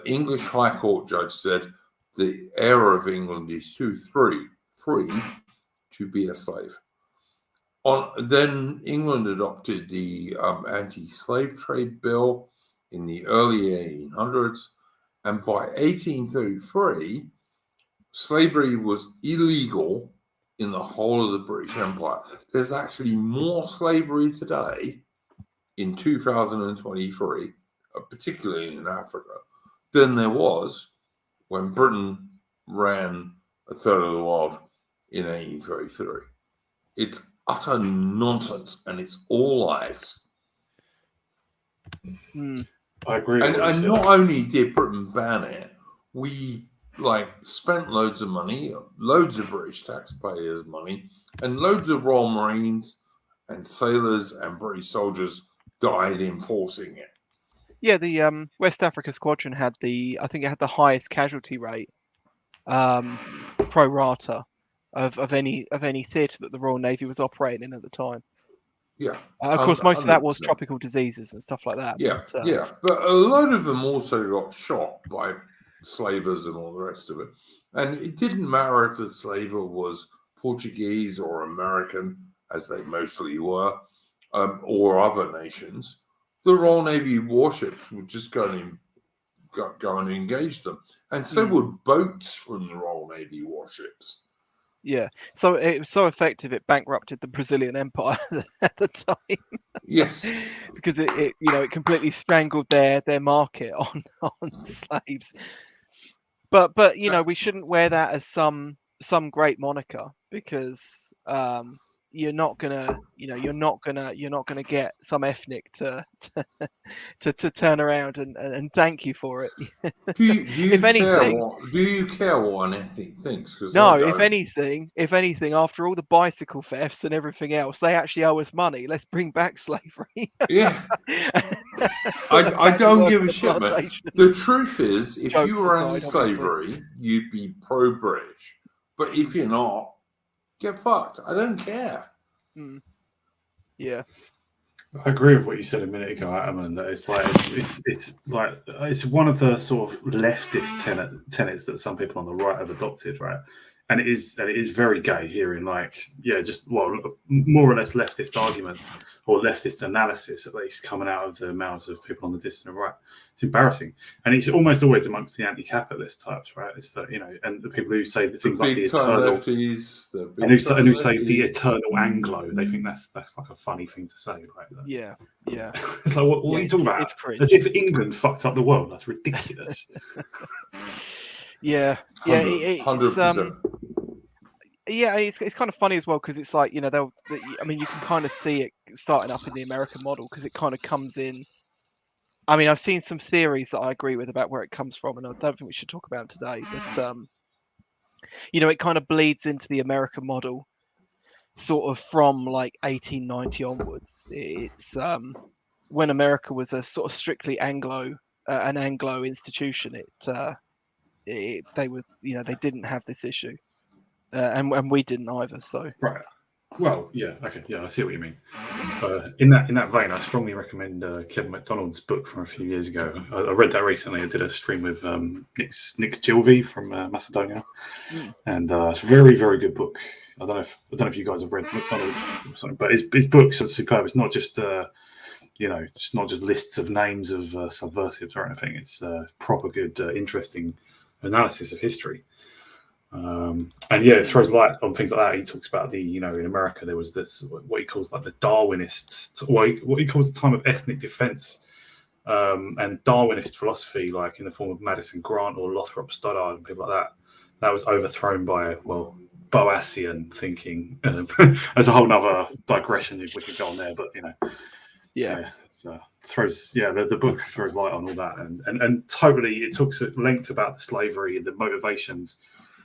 English High Court judge said the heir of England is too free to be a slave. Then England adopted the anti-slave trade bill in the early 1800s, and by 1833, slavery was illegal in the whole of the British Empire. There's actually more slavery today in 2023, particularly in Africa, than there was when Britain ran a third of the world in 1833. It's utter nonsense, and it's all lies. I agree. And not only did Britain ban it, we spent loads of money, loads of British taxpayers' money, and loads of Royal Marines and sailors and British soldiers died enforcing it. Yeah, the West Africa Squadron had the highest casualty rate, pro rata, of any theatre that the Royal Navy was operating in at the time. Yeah. Of course, most of that was 100%. tropical diseases and stuff like that. Yeah, but, but a lot of them also got shot by slavers and all the rest of it. And it didn't matter if the slaver was Portuguese or American, as they mostly were, or other nations. The Royal Navy warships would just go and engage them. And so would boats from the Royal Navy warships. Yeah, so it was so effective it bankrupted the Brazilian Empire at the time. Yes, because it completely strangled their market on slaves. But we shouldn't wear that as some great moniker, because you're not gonna get some ethnic to turn around and thank you for it. Do you If anything, do you care what an ethnic thinks? No, if anything, after all the bicycle thefts and everything else, they actually owe us money. Let's bring back slavery. Yeah. I don't give a shit, man. The truth is, if you were aside, anti-slavery, you'd be pro-British. But if you're not, get fucked. I don't care. Yeah. I agree with what you said a minute ago, Adam, that it's one of the sort of leftist tenets that some people on the right have adopted, right? And it is very gay, hearing more or less leftist arguments or leftist analysis, at least, coming out of the mouths of people on the distant right. It's embarrassing, and it's almost always amongst the anti-capitalist types, right? It's that, and the people who say the things like the eternal lefties, and who say the eternal Anglo, they think that's like a funny thing to say, right? Yeah. It's like, what are you talking about? It's cringe. As if England fucked up the world. That's ridiculous. Yeah. 100%. It's kind of funny as well, because it's like, you can kind of see it starting up in the American model, because it kind of comes in. I mean, I've seen some theories that I agree with about where it comes from, and I don't think we should talk about it today. But it kind of bleeds into the American model, sort of from like 1890 onwards. It's when America was a sort of strictly an Anglo institution. They didn't have this issue, and we didn't either. So right. Well, yeah, okay, yeah, I see what you mean. In that vein, I strongly recommend Kevin MacDonald's book from a few years ago. I read that recently. I did a stream with Nick Gilvey from Macedonia, and it's a very, very good book. I don't know if you guys have read MacDonald or something, but his books are superb. It's not just it's not just lists of names of subversives or anything. It's proper good, interesting analysis of history. It throws light on things like that. He talks about in America there was this, what he calls like the Darwinist, what he calls the time of ethnic defense, and Darwinist philosophy, like in the form of Madison Grant or Lothrop Stoddard and people like that was overthrown by, Boasian thinking. As a whole nother digression if we could go on there, but the book throws light on all that, and totally it talks at length about the slavery and the motivations.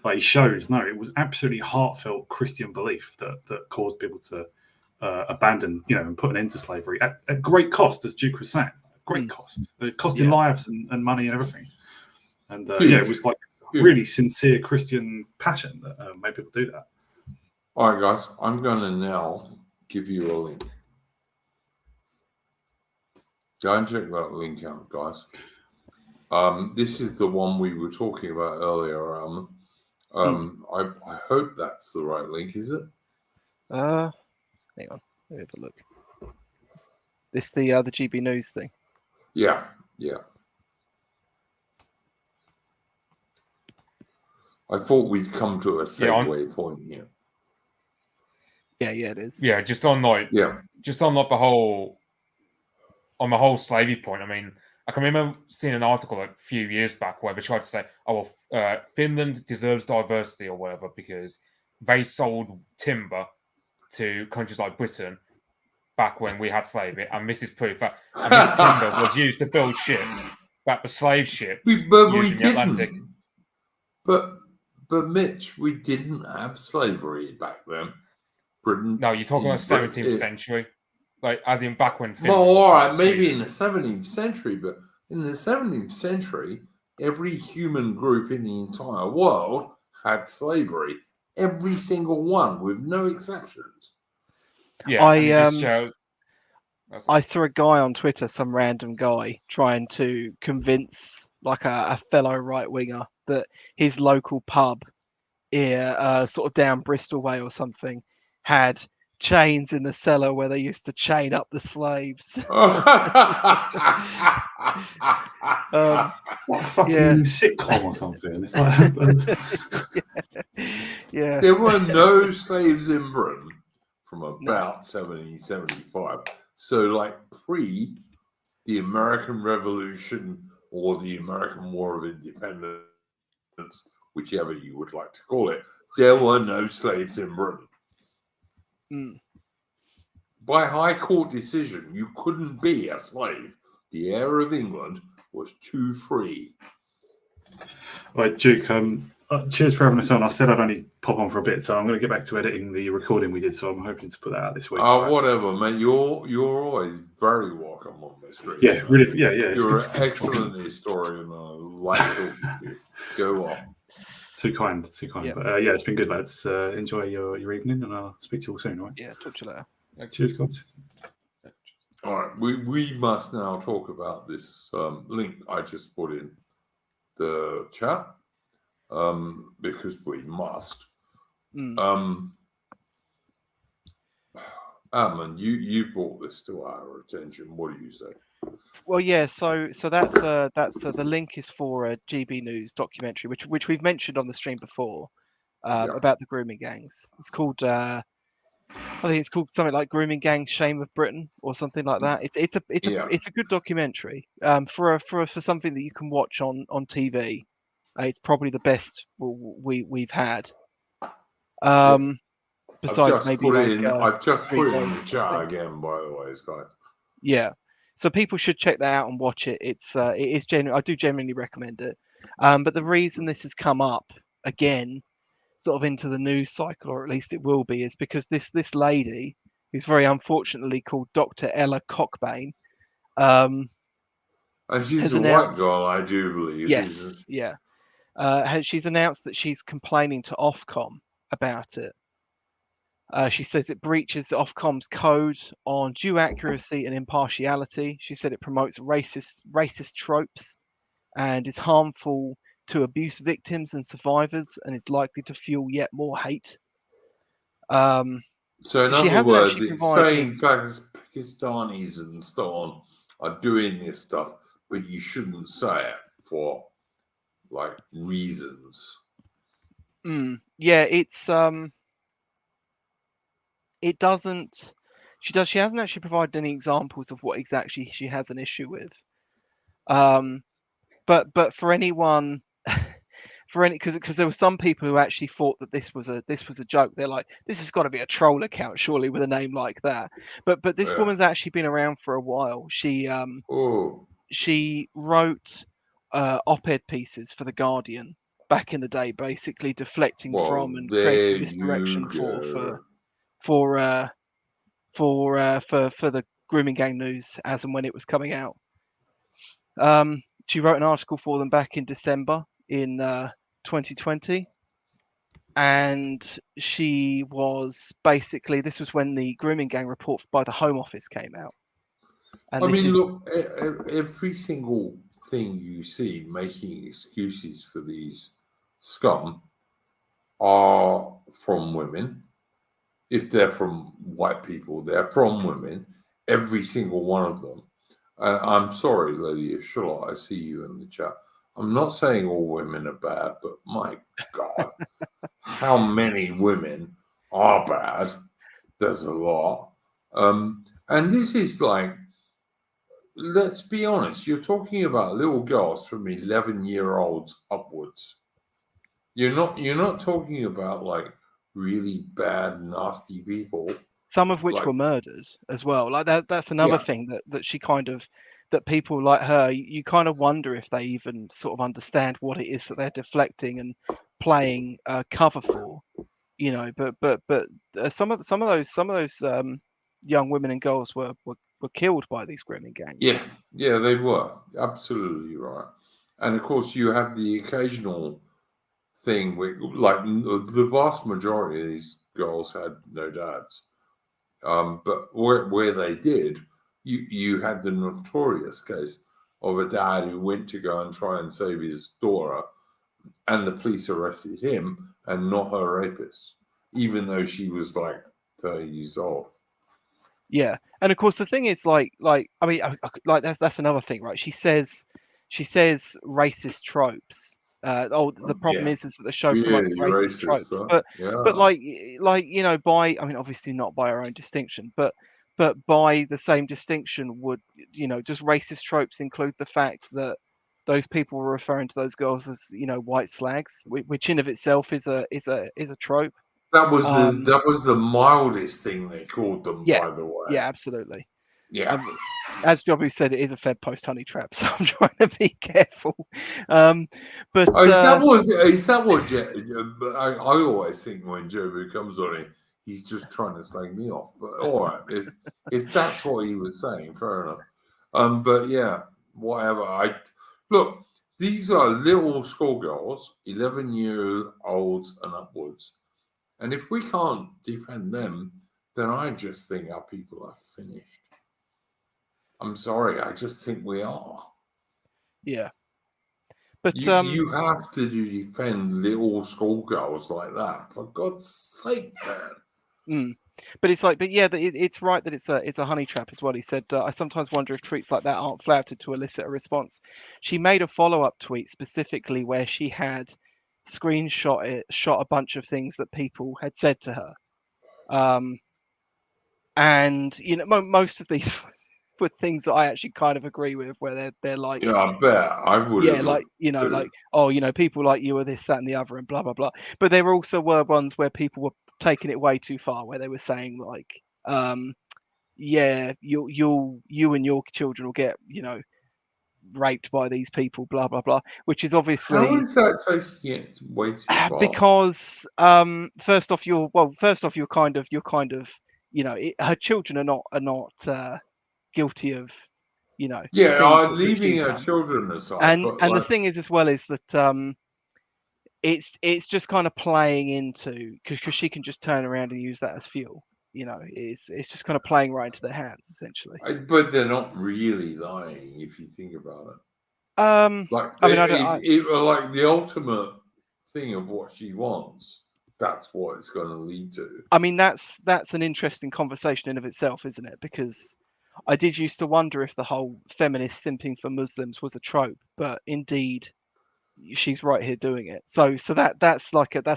Like, he shows, it was absolutely heartfelt Christian belief that caused people to abandon, and put an end to slavery at great cost, as Duke was saying. Great cost. It costing lives and money and everything. And it was like really sincere Christian passion that made people do that. All right, guys, I'm going to now give you a link. Go and check that link out, guys. This is the one we were talking about earlier. I hope that's the right link, is it? Hang on, let me have a look. This the GB News thing. Yeah. I thought we'd come to a segue point here. Yeah, it is. Yeah, just on like the whole slavery point. I mean, I can remember seeing an article like a few years back where they tried to say, "Oh, well, Finland deserves diversity or whatever because they sold timber to countries like Britain back when we had slavery, and this is proof that and this timber was used to build ships, that the slave ships used in the Atlantic." But Mitch, we didn't have slavery back then. Britain. No, you're talking about 17th century, like as in back when. Well, all right, maybe in the 17th century, but in the 17th century, every human group in the entire world had slavery. Every single one, with no exceptions. Yeah, I saw a guy on Twitter, some random guy, trying to convince like a fellow right winger that his local pub here, sort of down Bristol way or something, had chains in the cellar where they used to chain up the slaves. Like a fucking sitcom or something. It's like yeah. There were no slaves in Britain from about 1775. So, like pre the American Revolution or the American War of Independence, whichever you would like to call it, there were no slaves in Britain. By High Court decision, you couldn't be a slave. The heir of England was too free. Right, Duke, cheers for having us on. I said I'd only pop on for a bit, so I'm going to get back to editing the recording we did, so I'm hoping to put that out this week. Whatever, mate. You're always very welcome on this. Richard. Yeah, really. Yeah. You're an excellent historian. I like talking to you. Go on. Too kind. Yeah. But it's been good, lads. Enjoy your evening, and I'll speak to you all soon, all right? Yeah, talk to you later. Cheers, guys. All right, we must now talk about this link I just put in the chat because we must. Alan, you brought this to our attention. What do you say? Well, yeah. So that's the link is for a GB News documentary, which we've mentioned on the stream before, about the grooming gangs. It's called I think it's called something like "Grooming Gangs: Shame of Britain" or something like that. It's a good documentary for something that you can watch on TV. It's probably the best we've had. Besides maybe I've just put it in the chat again, by the way, guys. Yeah, so people should check that out and watch it. It is genuine. I do genuinely recommend it. But the reason this has come up again, sort of into the news cycle, or at least it will be, is because this lady, who's very unfortunately called Dr. Ella Cockbain, and she's a white girl, I do believe. Yes, yeah. She's announced that she's complaining to Ofcom about it. She says it breaches Ofcom's code on due accuracy and impartiality. She said it promotes racist tropes and is harmful to abuse victims and survivors, and is likely to fuel yet more hate. So in other words, it's saying Pakistanis and so on are doing this stuff, but you shouldn't say it for like reasons. Yeah, it's it doesn't. She hasn't actually provided any examples of what exactly she has an issue with. But for anyone, because there were some people who actually thought that this was a joke. They're like, this has got to be a troll account, surely, with a name like that. But this woman's actually been around for a while. She wrote op-ed pieces for the Guardian back in the day, basically deflecting from and creating misdirection for the Grooming Gang News as and when it was coming out. She wrote an article for them back in December in 2020, and she was basically, this was when the Grooming Gang report by the Home Office came out. And look, every single thing you see making excuses for these scum are from women. if they're from white people, they're from women, every single one of them. And I'm sorry, Lady Charlotte, I see you in the chat. I'm not saying all women are bad, but my God, how many women are bad? There's a lot. And this is like, let's be honest, you're talking about little girls from 11-year-olds upwards. You're not talking about like really bad, nasty people. Some of which Like, were murdered as well. Like that's another Yeah. thing that she kind of, that people like her, you kind of wonder if they even sort of understand what it is that they're deflecting and playing cover for, you know. But some of those young women and girls were killed by these grooming gangs. Yeah, they were absolutely right. And of course, you have the occasional thing where, like, the vast majority of these girls had no dads. But where they did, you had the notorious case of a dad who went to go and try and save his daughter, and the police arrested him and not her rapist, even though she was like 30 years old. Yeah, and of course the thing is, like I mean, like that's another thing, right? She says racist tropes. The problem Yeah. is that the show promotes Really racist racist tropes, stuff. but Yeah. like you know, by, I mean, obviously not by her own distinction, but by the same distinction, would, you know, just racist tropes include the fact that those people were referring to those girls as, you know, white slags, which in of itself is a trope. That was the mildest thing they called them, Yeah, by the way. yeah, absolutely. Yeah. As Jobby said, it is a Fed Post honey trap, so I'm trying to be careful. But Oh, is that what I always think when Jobu comes on it, he's just trying to slag me off. But all right, if that's what he was saying, fair enough. But yeah, whatever. Look, these are little schoolgirls, 11-year-olds and upwards, and if we can't defend them, then I just think our people are finished. I'm sorry, I just think we are. yeah, but You have to defend little schoolgirls like that, for God's sake, man. but it's like, but yeah, it's right that it's a honey trap as well. He said, I sometimes wonder if tweets like that aren't flouted to elicit a response. She made a follow-up tweet specifically where she had shot a bunch of things that people had said to her, and you know, most of these were things that I actually kind of agree with, where they're like, Yeah, I bet I would yeah, have. like, you know, like, oh, you know, people like you are this, that, and the other, and blah blah blah. But there also were ones where people were taking it way too far, where they were saying like, yeah, you and your children will get, you know, raped by these people, blah blah blah, which is How obviously is that taking it way too far? because first off, you're kind of, you know, her children are not guilty of, you know, the Yeah, things I'm that leaving she's her done. children aside, And but the like, thing is as well is that it's just kind of playing into, because she can just turn around and use that as fuel. You know, it's just kind of playing right into their hands essentially. but they're not really lying if you think about it. Like, I mean, I don't. like the ultimate thing of what she wants. That's what it's going to lead to. I mean, that's an interesting conversation in of itself, isn't it? Because I did used to wonder if the whole feminist simping for Muslims was a trope, but indeed, she's right here doing it. So that's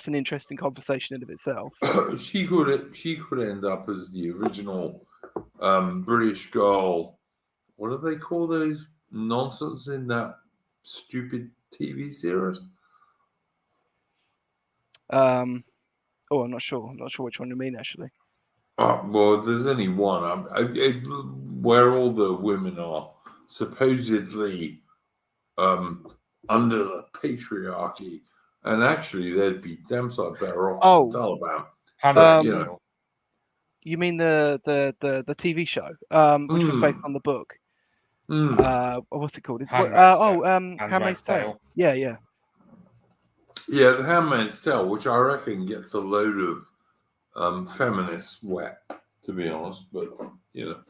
an interesting conversation in of itself. She could end up as the original British girl. What do they call those nonsense in that stupid TV series? Oh, I'm not sure. I'm not sure which one you mean actually. Well, there's only one. Where all the women are supposedly under the patriarchy, and actually they'd be damn sight better off than the Taliban. But, you know, you mean the TV show, which was based on the book? What's it called? Handmaid's Tale. Yeah. Yeah, The Handmaid's Tale, which I reckon gets a load of feminists wet, to be honest. But, you know,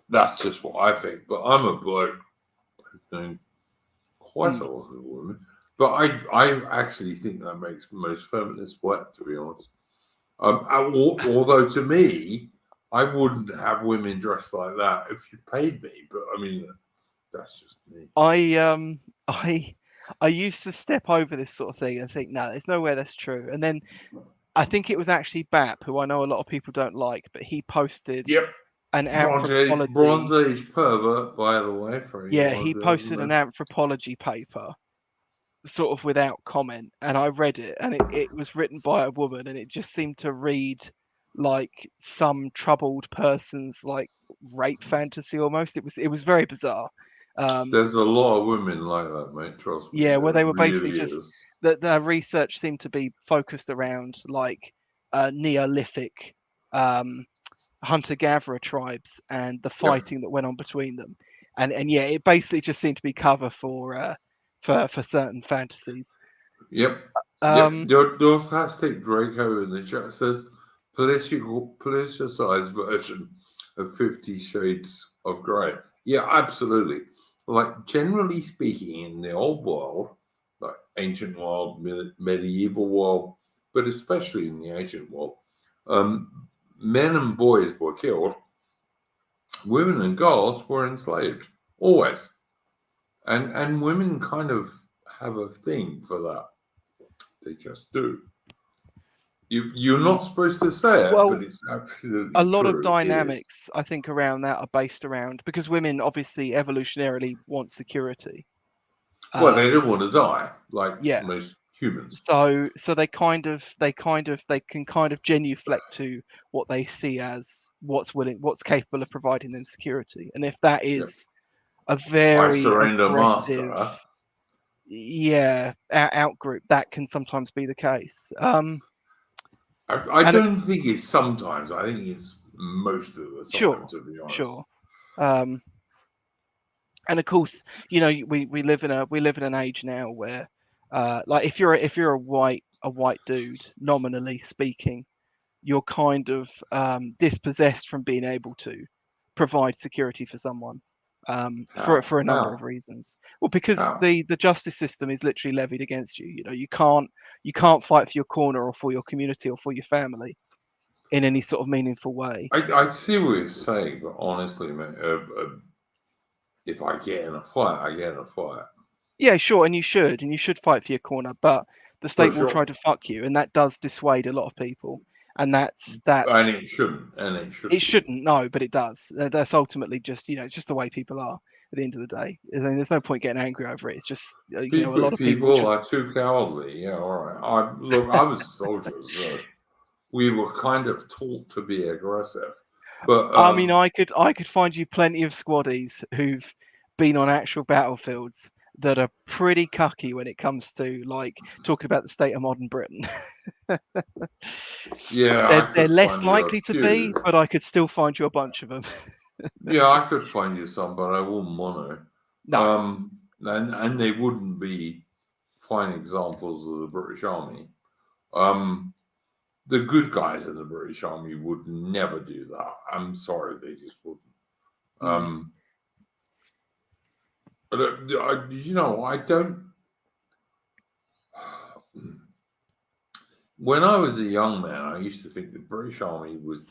that's just what I think. But I'm a bloke who's known quite a lot of women. But I actually think that makes most feminists wet, to be honest. Although to me, I wouldn't have women dressed like that if you paid me. But I mean, that's just me. I used to step over this sort of thing and think, no, there's no way that's true. And then I think it was actually Bap, who I know a lot of people don't like, but he posted Yep. an Bronze anthropology. Age pervert, by the way. For Yeah, he posted an anthropology paper, sort of without comment, and I read it, and it was written by a woman, and it just seemed to read like some troubled person's like rape fantasy almost. It was very bizarre. There's a lot of women like that, mate. Trust me. Yeah, where they There were basically really just is. that their research seemed to be focused around like Neolithic hunter-gatherer tribes and the fighting that went on between them, and yeah, it basically just seemed to be cover for certain fantasies. Yep. Um, Dorfastic Draco in the chat says politicized version of 50 Shades of Grey. Yeah, absolutely. Like, generally speaking, in the old world, like ancient world, medieval world, but especially in the ancient world, men and boys were killed. Women and girls were enslaved, always. And women kind of have a thing for that. They just do. You're not supposed to say it, Well, but it's absolutely a lot true. of dynamics, I think, around that are based around because women obviously evolutionarily want security. Well, they don't want to die like yeah. most humans. So they can kind of genuflect to what they see as what's capable of providing them security, and if that is a very surrender, aggressive, master. out group, that can sometimes be the case. I don't think it's sometimes. I think it's most of the time, to be honest. Sure. And of course, you know, we live in an age now where, like, if you're a white dude, nominally speaking, you're kind of dispossessed from being able to provide security for someone, for a number of reasons. Well, because the justice system is literally levied against you. You know, you can't fight for your corner or for your community or for your family in any sort of meaningful way. I see what you're saying, but honestly, man, if I get in a fight, I get in a fight. Yeah, sure, and you should fight for your corner, but the state will try to fuck you, and that does dissuade a lot of people. And that's and it shouldn't. It shouldn't, no, but it does. That's ultimately just, you know, it's just the way people are at the end of the day. I mean, there's no point getting angry over it. It's just, you know, a lot of people just... are too cowardly. Yeah, all right. I was a soldier, so we were kind of taught to be aggressive. But I mean, I could find you plenty of squaddies who've been on actual battlefields that are pretty cucky when it comes to like talking about the state of modern Britain. Yeah, they're less likely to be, but I could still find you a bunch of them. Yeah, I could find you some, but I wouldn't want to. No. And they wouldn't be fine examples of the British Army. The good guys in the British Army would never do that. I'm sorry, they just wouldn't. But you know, I don't. When I was a young man, I used to think the British Army was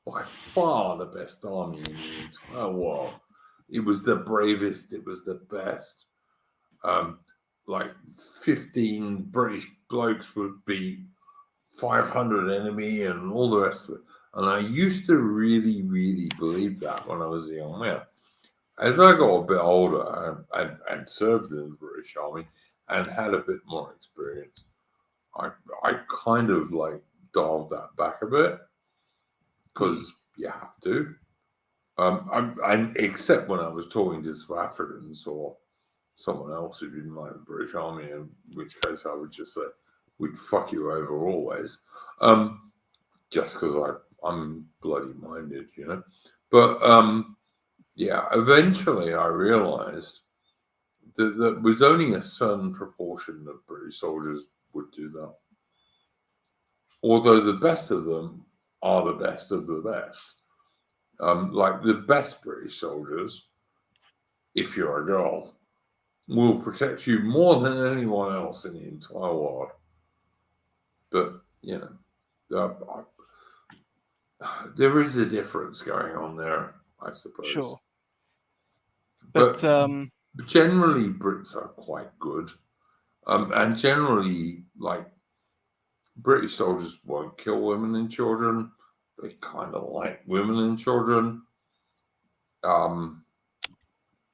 by far the best army in the entire world. It was the bravest. It was the best. Like 15 British blokes would beat 500 enemy and all the rest of it. And I used to really, really believe that when I was a young man. As I got a bit older and served in the British Army and had a bit more experience, I kind of like dialed that back a bit because you have to. And except when I was talking to South Africans or someone else who didn't like the British Army, in which case I would just say, we'd fuck you over always. Just because I'm bloody minded, you know. But yeah, eventually I realized that there was only a certain proportion of British soldiers would do that. Although the best of them are the best of the best. Like the best British soldiers, if you're a girl, will protect you more than anyone else in the entire world. But, you know, there is a difference going on there, I suppose. Sure. But But generally, Brits are quite good. And generally, like, British soldiers won't kill women and children. They kind of like women and children,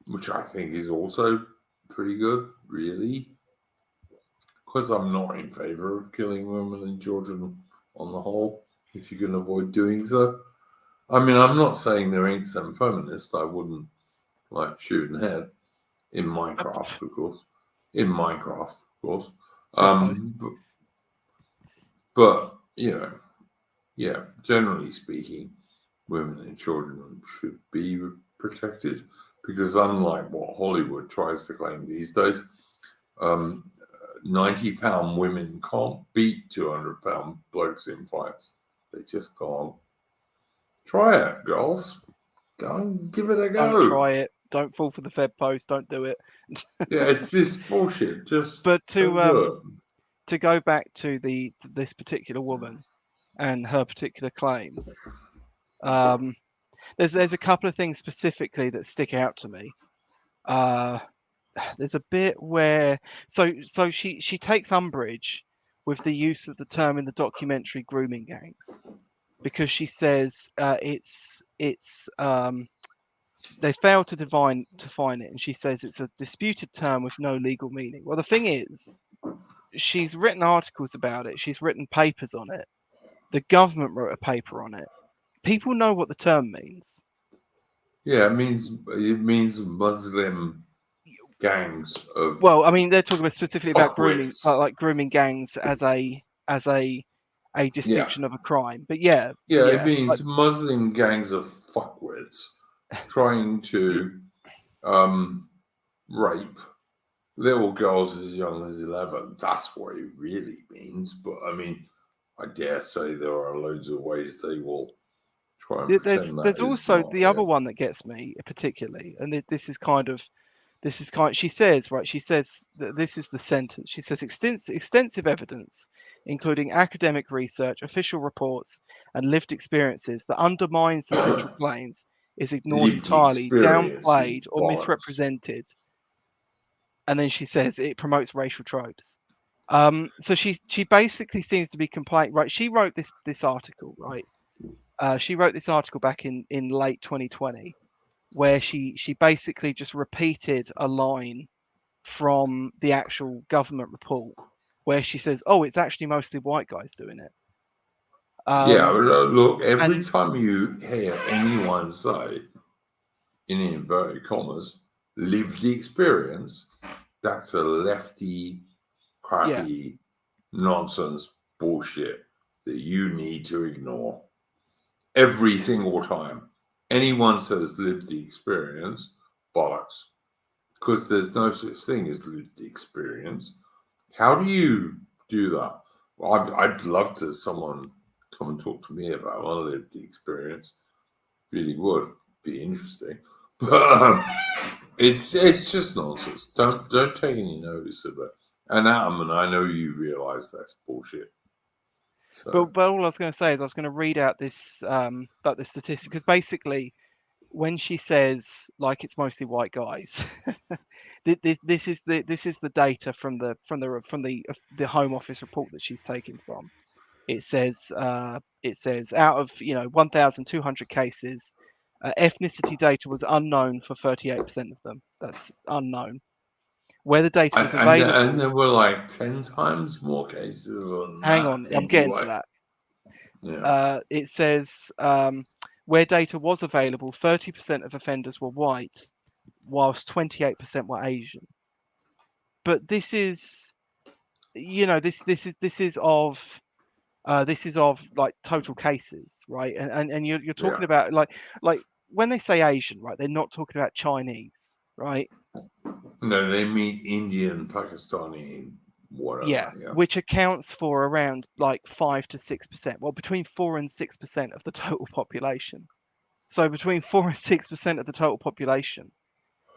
which I think is also pretty good, really. Because I'm not in favour of killing women and children on the whole, if you can avoid doing so. I mean, I'm not saying there ain't some feminists I wouldn't like shooting head in Minecraft, of course. In Minecraft, of course. But you know, yeah, generally speaking, women and children should be protected because, unlike what Hollywood tries to claim these days, 90-pound women can't beat 200-pound blokes in fights. They just can't. Try it, girls. Go and give it a go. don't try it. Don't fall for the Fed post. Don't do it. Yeah, it's just bullshit. Just But don't do it. to go back to this particular woman and her particular claims, there's a couple of things specifically that stick out to me. There's a bit where so she takes umbrage with the use of the term in the documentary grooming gangs, because she says it's they failed to define it, and she says it's a disputed term with no legal meaning. Well, the thing is, she's written articles about it, she's written papers on it, the government wrote a paper on it. People know what the term means. Yeah, it means Muslim gangs of. Well, I mean, they're talking about specifically about grooming, fuckwits. like grooming gangs as a distinction of a crime. But yeah, it means Muslim gangs of fuckwits trying to rape little girls as young as 11. That's what it really means. But I mean, I dare say there are loads of ways they will try and pretend there's that also not, the other one that gets me particularly, and this is kind of she says, right, she says that this is the sentence. She says extensive evidence, including academic research, official reports, and lived experiences that undermines the central claims, is ignored Lived entirely, experience downplayed, is or bollocks. misrepresented. And then she says it promotes racial tropes. So she basically seems to be complaining, right? She wrote this article, right? She wrote this article back in late 2020, where she basically just repeated a line from the actual government report, where she says, "Oh, it's actually mostly white guys doing it." Look, every time you hear anyone say, in inverted commas, lived experience, that's a lefty, crappy, nonsense bullshit that you need to ignore. Every single time anyone says lived experience, bollocks. Because there's no such thing as lived experience. How do you do that? Well, I'd love to someone come and talk to me about my lived experience. Really would be interesting. But it's just nonsense. Don't take any notice of it. And Adam, and I know you realise that's bullshit. So. But all I was going to say is I was going to read out this about the statistic, because basically, when she says like it's mostly white guys, this is the data from the Home Office report that she's taken from. It says out of 1,200 cases, ethnicity data was unknown for 38% of them. That's unknown. Where the data was available, and there were like 10 times more cases than hang that on, anyway. I'm getting to that. Yeah. It says where data was available, 30% of offenders were white, whilst 28% were Asian. But this is, this is of like total cases, right? And you're talking about like when they say Asian, right? They're not talking about Chinese, right? No, they mean Indian, Pakistani, whatever. Yeah, which accounts for around like 5 to 6%. Well, between 4 and 6% of the total population. So between 4 and 6% of the total population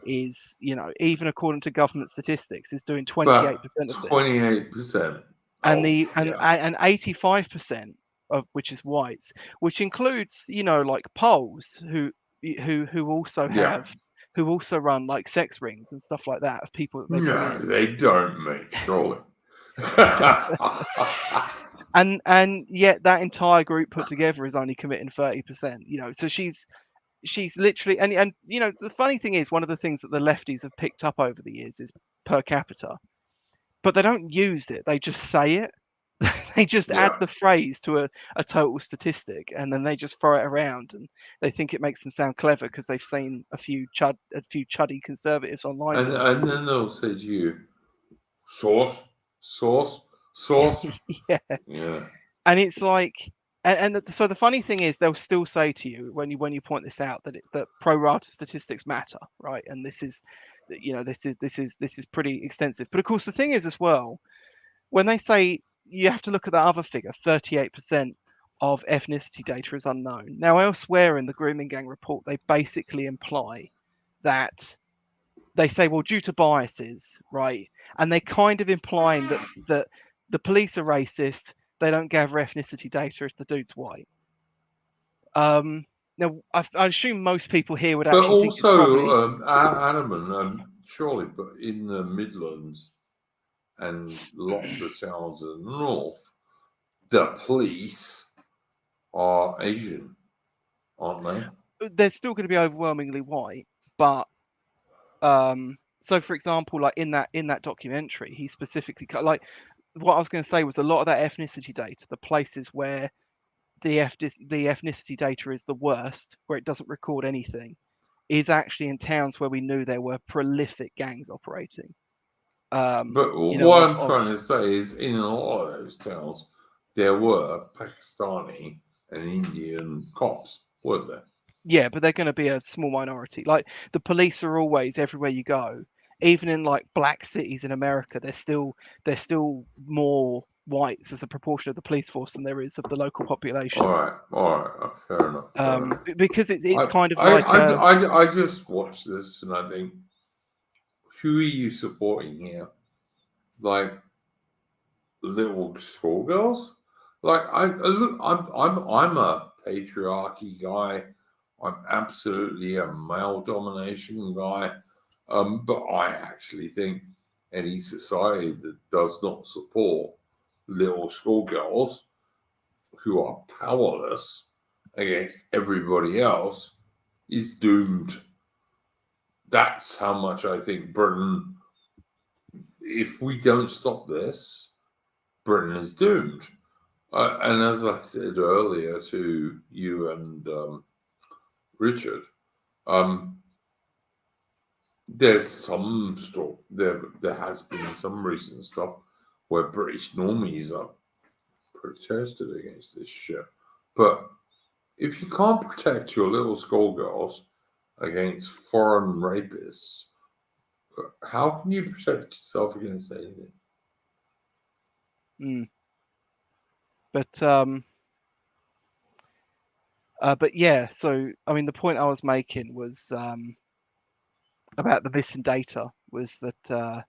is, even according to government statistics, is doing 28% of this. 28%. And 85% which is whites, which includes, you know, like Poles who also Yeah. have who also run like sex rings and stuff like that of people that they bring No, in. they don't, mate. Surely. And yet that entire group put together is only committing 30%. You know, so she's literally, and you know, the funny thing is, one of the things that the lefties have picked up over the years is per capita, but they don't use it. They just say it. They just add Yeah. the phrase to a total statistic, and then they just throw it around, and they think it makes them sound clever because they've seen a few chuddy conservatives online do it. And then they'll say to you, source, source, source. Yeah. Yeah. And it's like, so the funny thing is, they'll still say to you when you point this out that pro rata statistics matter, right? And this is, you know, this is pretty extensive. But of course, the thing is as well, when they say, you have to look at that other figure, 38% of ethnicity data is unknown. Now, elsewhere in the Grooming Gang report, they basically imply that they say, well, due to biases, right? And they're kind of implying that the police are racist. They don't gather ethnicity data if the dude's white. Now, I assume most people here would But actually think it's probably. also, Adam, and surely, but in the Midlands and lots of towns in the north, the police are Asian, aren't they? They're still going to be overwhelmingly white, but so for example, like in that documentary, he specifically like what I was going to say was a lot of that ethnicity data, the places where the ethnicity data is the worst, where it doesn't record anything, is actually in towns where we knew there were prolific gangs operating. But You know, what I'm trying to say is, in a lot of those towns, there were Pakistani and Indian cops, weren't there? yeah, but they're going to be a small minority. Like the police are always everywhere you go, even in like black cities in America. There's still more whites as a proportion of the police force than there is of the local population. All right, fair enough. Because it's kind of like I just watch this and I think, who are you supporting here? Like little schoolgirls? Like I'm a patriarchy guy. I'm absolutely a male domination guy. But I actually think any society that does not support little schoolgirls who are powerless against everybody else is doomed. That's how much I think Britain, if we don't stop this, Britain is doomed. And as I said earlier to you and Richard, there's some stuff, there has been some recent stuff where British normies are protested against this shit. But if you can't protect your little schoolgirls against foreign rapists, how can you protect yourself against anything? But yeah, so I mean, the point I was making was about the missing data was that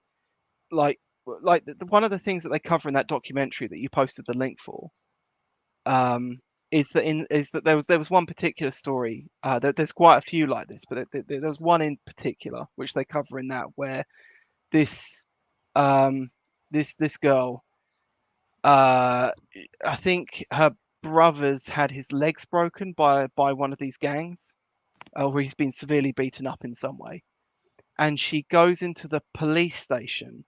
one of the things that they cover in that documentary that you posted the link for is that there was one particular story. There's quite a few like this, but there was one in particular which they cover in that where this girl, I think her brother's had his legs broken by one of these gangs, or he's been severely beaten up in some way, and she goes into the police station,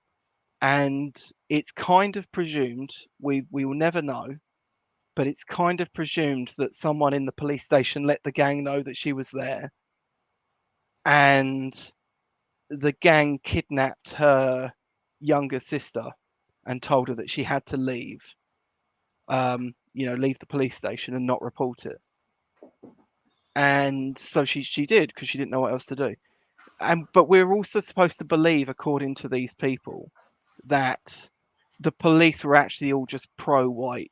and it's kind of presumed, we will never know, but it's kind of presumed that someone in the police station let the gang know that she was there, and the gang kidnapped her younger sister and told her that she had to leave, leave the police station and not report it. And so she did, because she didn't know what else to do. But we're also supposed to believe, according to these people, that the police were actually all just pro-white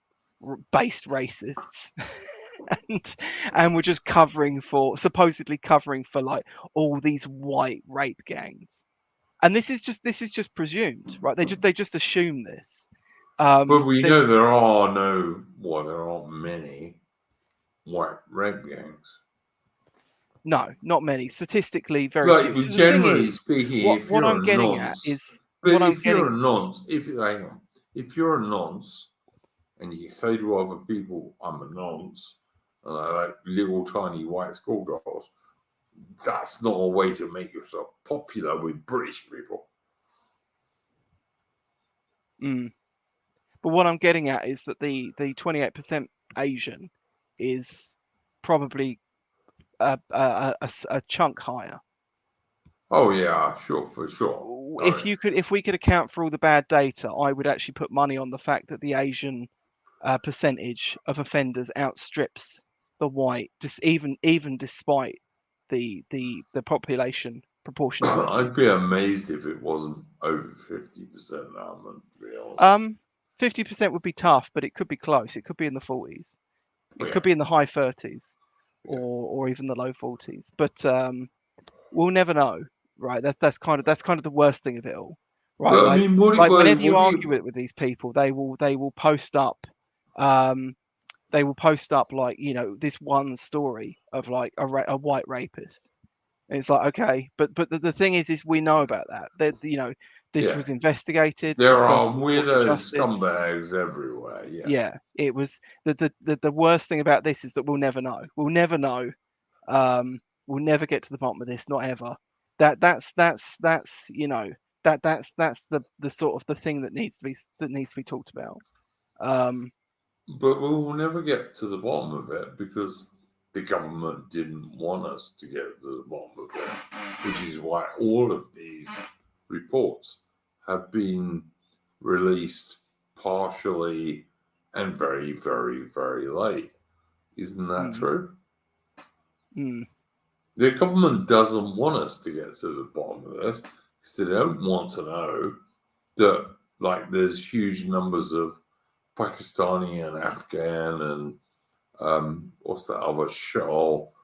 based racists and were just supposedly covering for like all these white rape gangs. And this is just presumed, right? They just assume this. But we there's- know there aren't many white rape gangs. no, not many. Statistically, very Like, few. but So the thing generally is, speaking, if what you're I'm a getting at nonce, is but what I'm if you're getting. a nonce, if you're a nonce, and you say to other people, "I'm a nonce," and I like little tiny white schoolgirls, that's not a way to make yourself popular with British people. Mm. But what I'm getting at is that the 28% Asian is probably a chunk higher. Oh yeah, sure, for sure. If we could account for all the bad data, I would actually put money on the fact that the Asian percentage of offenders outstrips the white, even despite the population proportionality. I'd be amazed if it wasn't over 50% now, to be honest. 50% would be tough, but it could be close. It could be in the 40s. It Yeah. could be in the high 30s, Yeah. or even the low 40s. But we'll never know, right? That's kind of the worst thing of it all, right? But I mean, Whenever you argue it with these people, they will post up, like, you know, this one story of like a white rapist. And it's like, okay, but the thing is we know about that you know, this Yeah. was investigated. There this are person was brought to weirdo justice. scumbags everywhere. Yeah. Yeah, it was the worst thing about this is that we'll never know. We'll never know. We'll never get to the bottom of this, not ever. That's you know, that's the sort of the thing that needs to be talked about. But we will never get to the bottom of it because the government didn't want us to get to the bottom of it, which is why all of these reports have been released partially and very, very, very late. Isn't that true? Mm. The government doesn't want us to get to the bottom of this because they don't want to know that, like, there's huge numbers of Pakistani and Afghan and what's that other shoal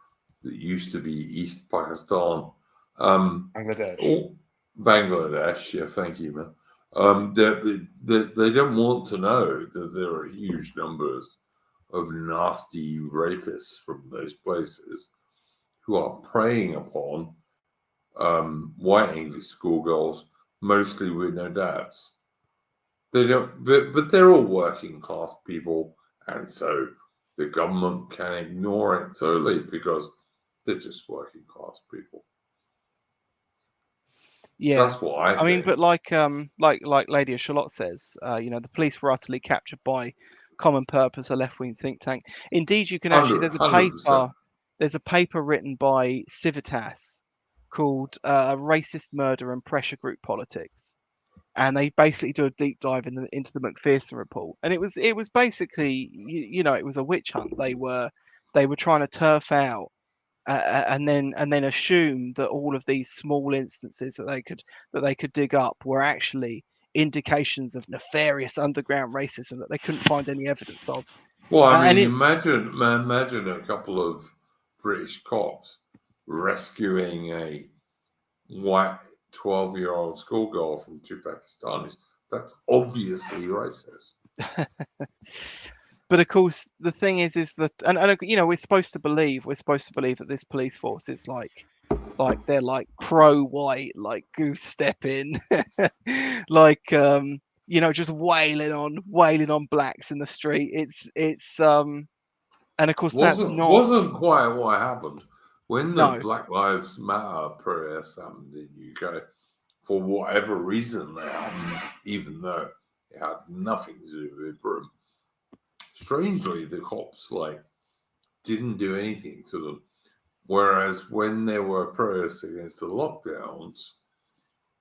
that used to be East Pakistan? Bangladesh. Bangladesh, yeah, thank you, man. They don't want to know that there are huge numbers of nasty rapists from those places who are preying upon white English schoolgirls, mostly with no dads. They don't, but they're all working class people, and so the government can ignore it totally because they're just working class people. Yeah, That's what I mean, think. but like Lady Charlotte says, you know, the police were utterly captured by Common Purpose, a left-wing think tank. Indeed, you can actually 100%. there's a paper written by Civitas called "Racist Murder and Pressure Group Politics," and they basically do a deep dive into the McPherson report. And it was basically, you know, it was a witch hunt. They were trying to turf out. And then assume that all of these small instances that they could dig up were actually indications of nefarious underground racism that they couldn't find any evidence of. Well, I And mean, it- imagine a couple of British cops rescuing a white 12-year-old schoolgirl from two Pakistanis. That's obviously racist. But of course, the thing is that, and you know, we're supposed to believe that this police force is like they're like pro-white, like goose stepping, like you know, just wailing on blacks in the street. It's and of course that's not wasn't quite what happened when the No. Black Lives Matter protests happened in the UK. For whatever reason, they happened, even though it had nothing to do with Britain. Strangely, the cops didn't do anything to them. Whereas when there were protests against the lockdowns,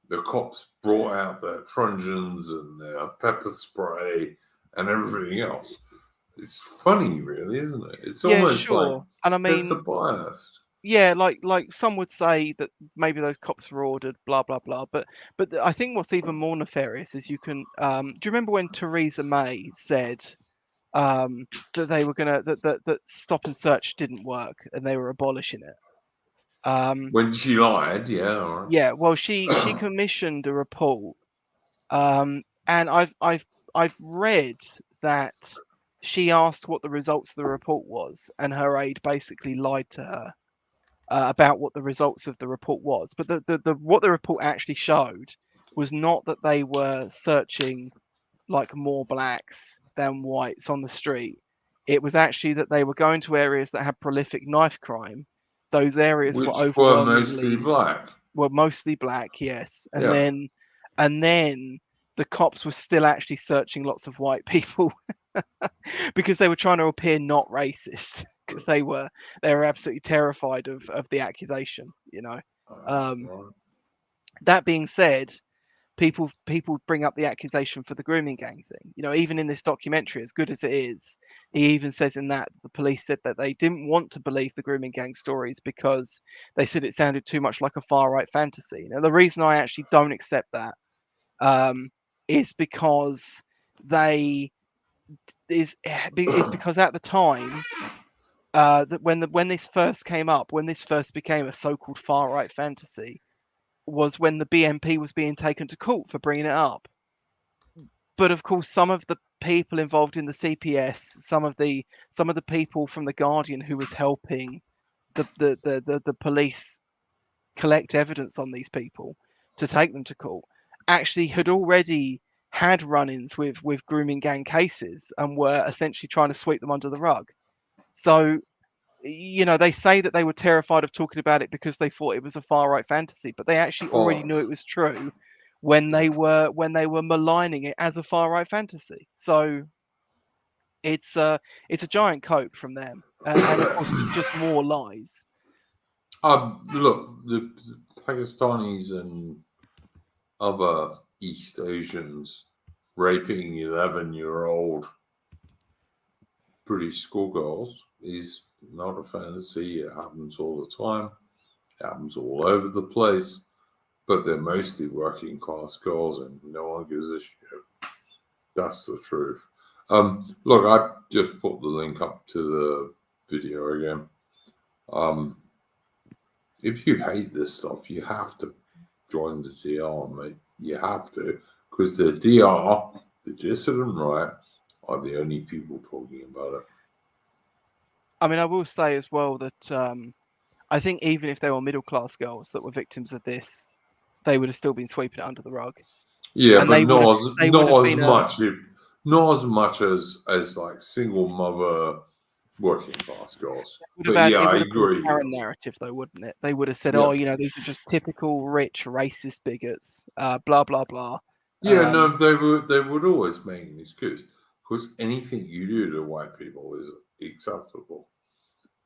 the cops brought out their truncheons and their pepper spray and everything else. It's funny, really, isn't it? It's Yeah, almost sure. like And I there's a mean, bias. yeah, like some would say that maybe those cops were ordered, blah blah blah. But I think what's even more nefarious is you can. Do you remember when Theresa May said that they were gonna that stop and search didn't work and they were abolishing it? When she lied, yeah, all right. Yeah. Well, she commissioned a report, and I've I've read that she asked what the results of the report was, and her aide basically lied to her about what the results of the report was. But the what the report actually showed was not that they were searching like more blacks than whites on the street. It was actually that they were going to areas that had prolific knife crime. Those areas which were were mostly overwhelmingly black. were mostly black, yes. And Yeah. then the cops were still actually searching lots of white people because they were trying to appear not racist because they were absolutely terrified of the accusation, you know. Right. That being said, people bring up the accusation for the grooming gang thing. You know, even in this documentary, as good as it is, he even says in that the police said that they didn't want to believe the grooming gang stories because they said it sounded too much like a far right fantasy. Now, the reason I actually don't accept that is because is because at the time that when this first came up, when this first became a so-called far right fantasy, was when the BNP was being taken to court for bringing it up. But of course, some of the people involved in the CPS, some of the people from the Guardian who was helping the police collect evidence on these people to take them to court, actually had already had run-ins with grooming gang cases and were essentially trying to sweep them under the rug. So, you know, they say that they were terrified of talking about it because they thought it was a far right fantasy, but they actually already knew it was true when they were maligning it as a far right fantasy. So it's a giant cope from them, and of course just more lies. Look, the Pakistanis and other East Asians raping 11-year-old British schoolgirls is not a fantasy. It happens all the time. It happens all over the place. But they're mostly working class girls and no one gives a shit. That's the truth. Look, I just put the link up to the video again. If you hate this stuff, you have to join the DR, mate. You have to, because the DR, the dissident right, are the only people talking about it. I mean, I will say as well that I think even if they were middle class girls that were victims of this, they would have still been sweeping it under the rug. Yeah, And but they not would as much as like single mother working class girls. would have But had, yeah, it I would have been agree. a Karen narrative, though, wouldn't it? They would have said, Yeah. "Oh, you know, these are just typical rich racist bigots." Blah blah blah. Yeah, no, they would always make an excuse because anything you do to white people is acceptable.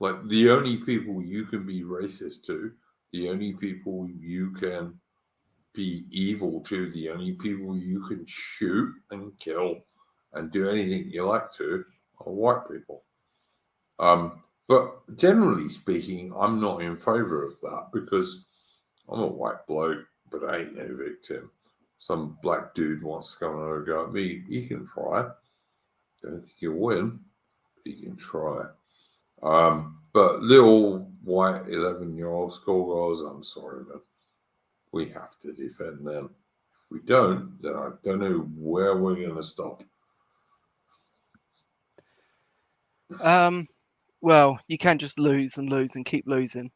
Like the only people you can be racist to, the only people you can be evil to, the only people you can shoot and kill and do anything you like to are white people. But generally speaking, I'm not in favor of that because I'm a white bloke, but I ain't no victim. Some black dude wants to come over and go at me, he can try. Don't think he'll win, but he can try. But little white 11-year-old schoolgirls, I'm sorry, man. We have to defend them. If we don't, then I don't know where we're going to stop. Well, you can just lose and keep losing.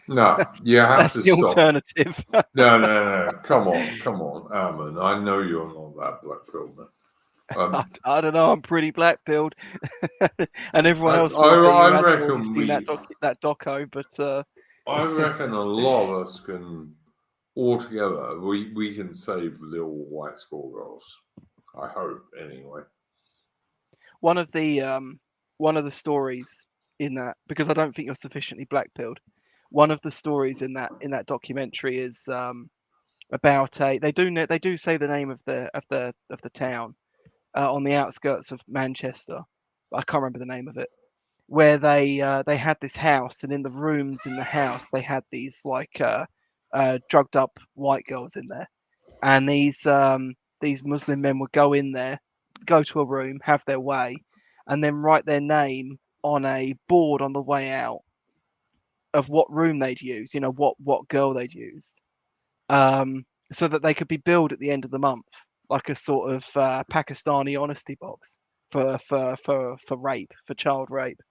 No, you have That's to the stop. alternative. No. Come on, Alan. I know you're not that black pill, man. I don't know. I'm pretty black pilled, and everyone else I has reckon already seen that doco. But I reckon a lot of us can, all together, we can save little white schoolgirls. I hope, anyway. one of the stories in that, because I don't think you're sufficiently black pilled. One of the stories in that documentary is about they do say the name of the town on the outskirts of Manchester. I can't remember the name of it. Where they had this house, and in the rooms in the house they had these like drugged up white girls in there, and these Muslim men would go in there, go to a room, have their way, and then write their name on a board on the way out of what room they'd used, what girl they'd used, so that they could be billed at the end of the month like a sort of Pakistani honesty box for rape, for child rape.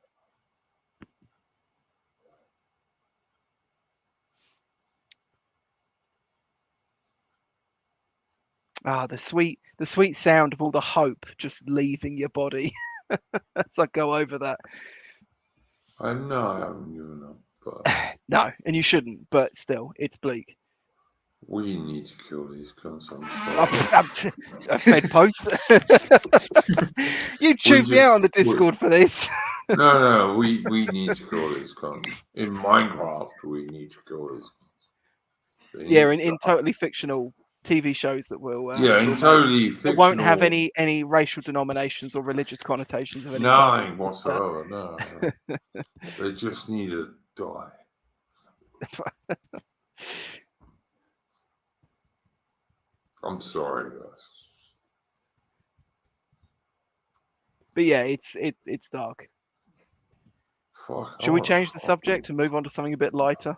Ah, the sweet sound of all the hope just leaving your body as I go over that. I know I haven't given up, but No, and you shouldn't, but still, it's bleak. we need to kill these cunts. I'm sorry. A Fed post. You chewed me out on the Discord for this. No, we need to kill these cunts. In Minecraft, we need to kill these cunts. Yeah, in totally fictional TV shows that will in totally fictional. It won't have any racial denominations or religious connotations of any nothing kind. whatsoever. No. They just need to die. I'm sorry, guys. But yeah, it's dark. Fuck. Should we change the subject and move on to something a bit lighter?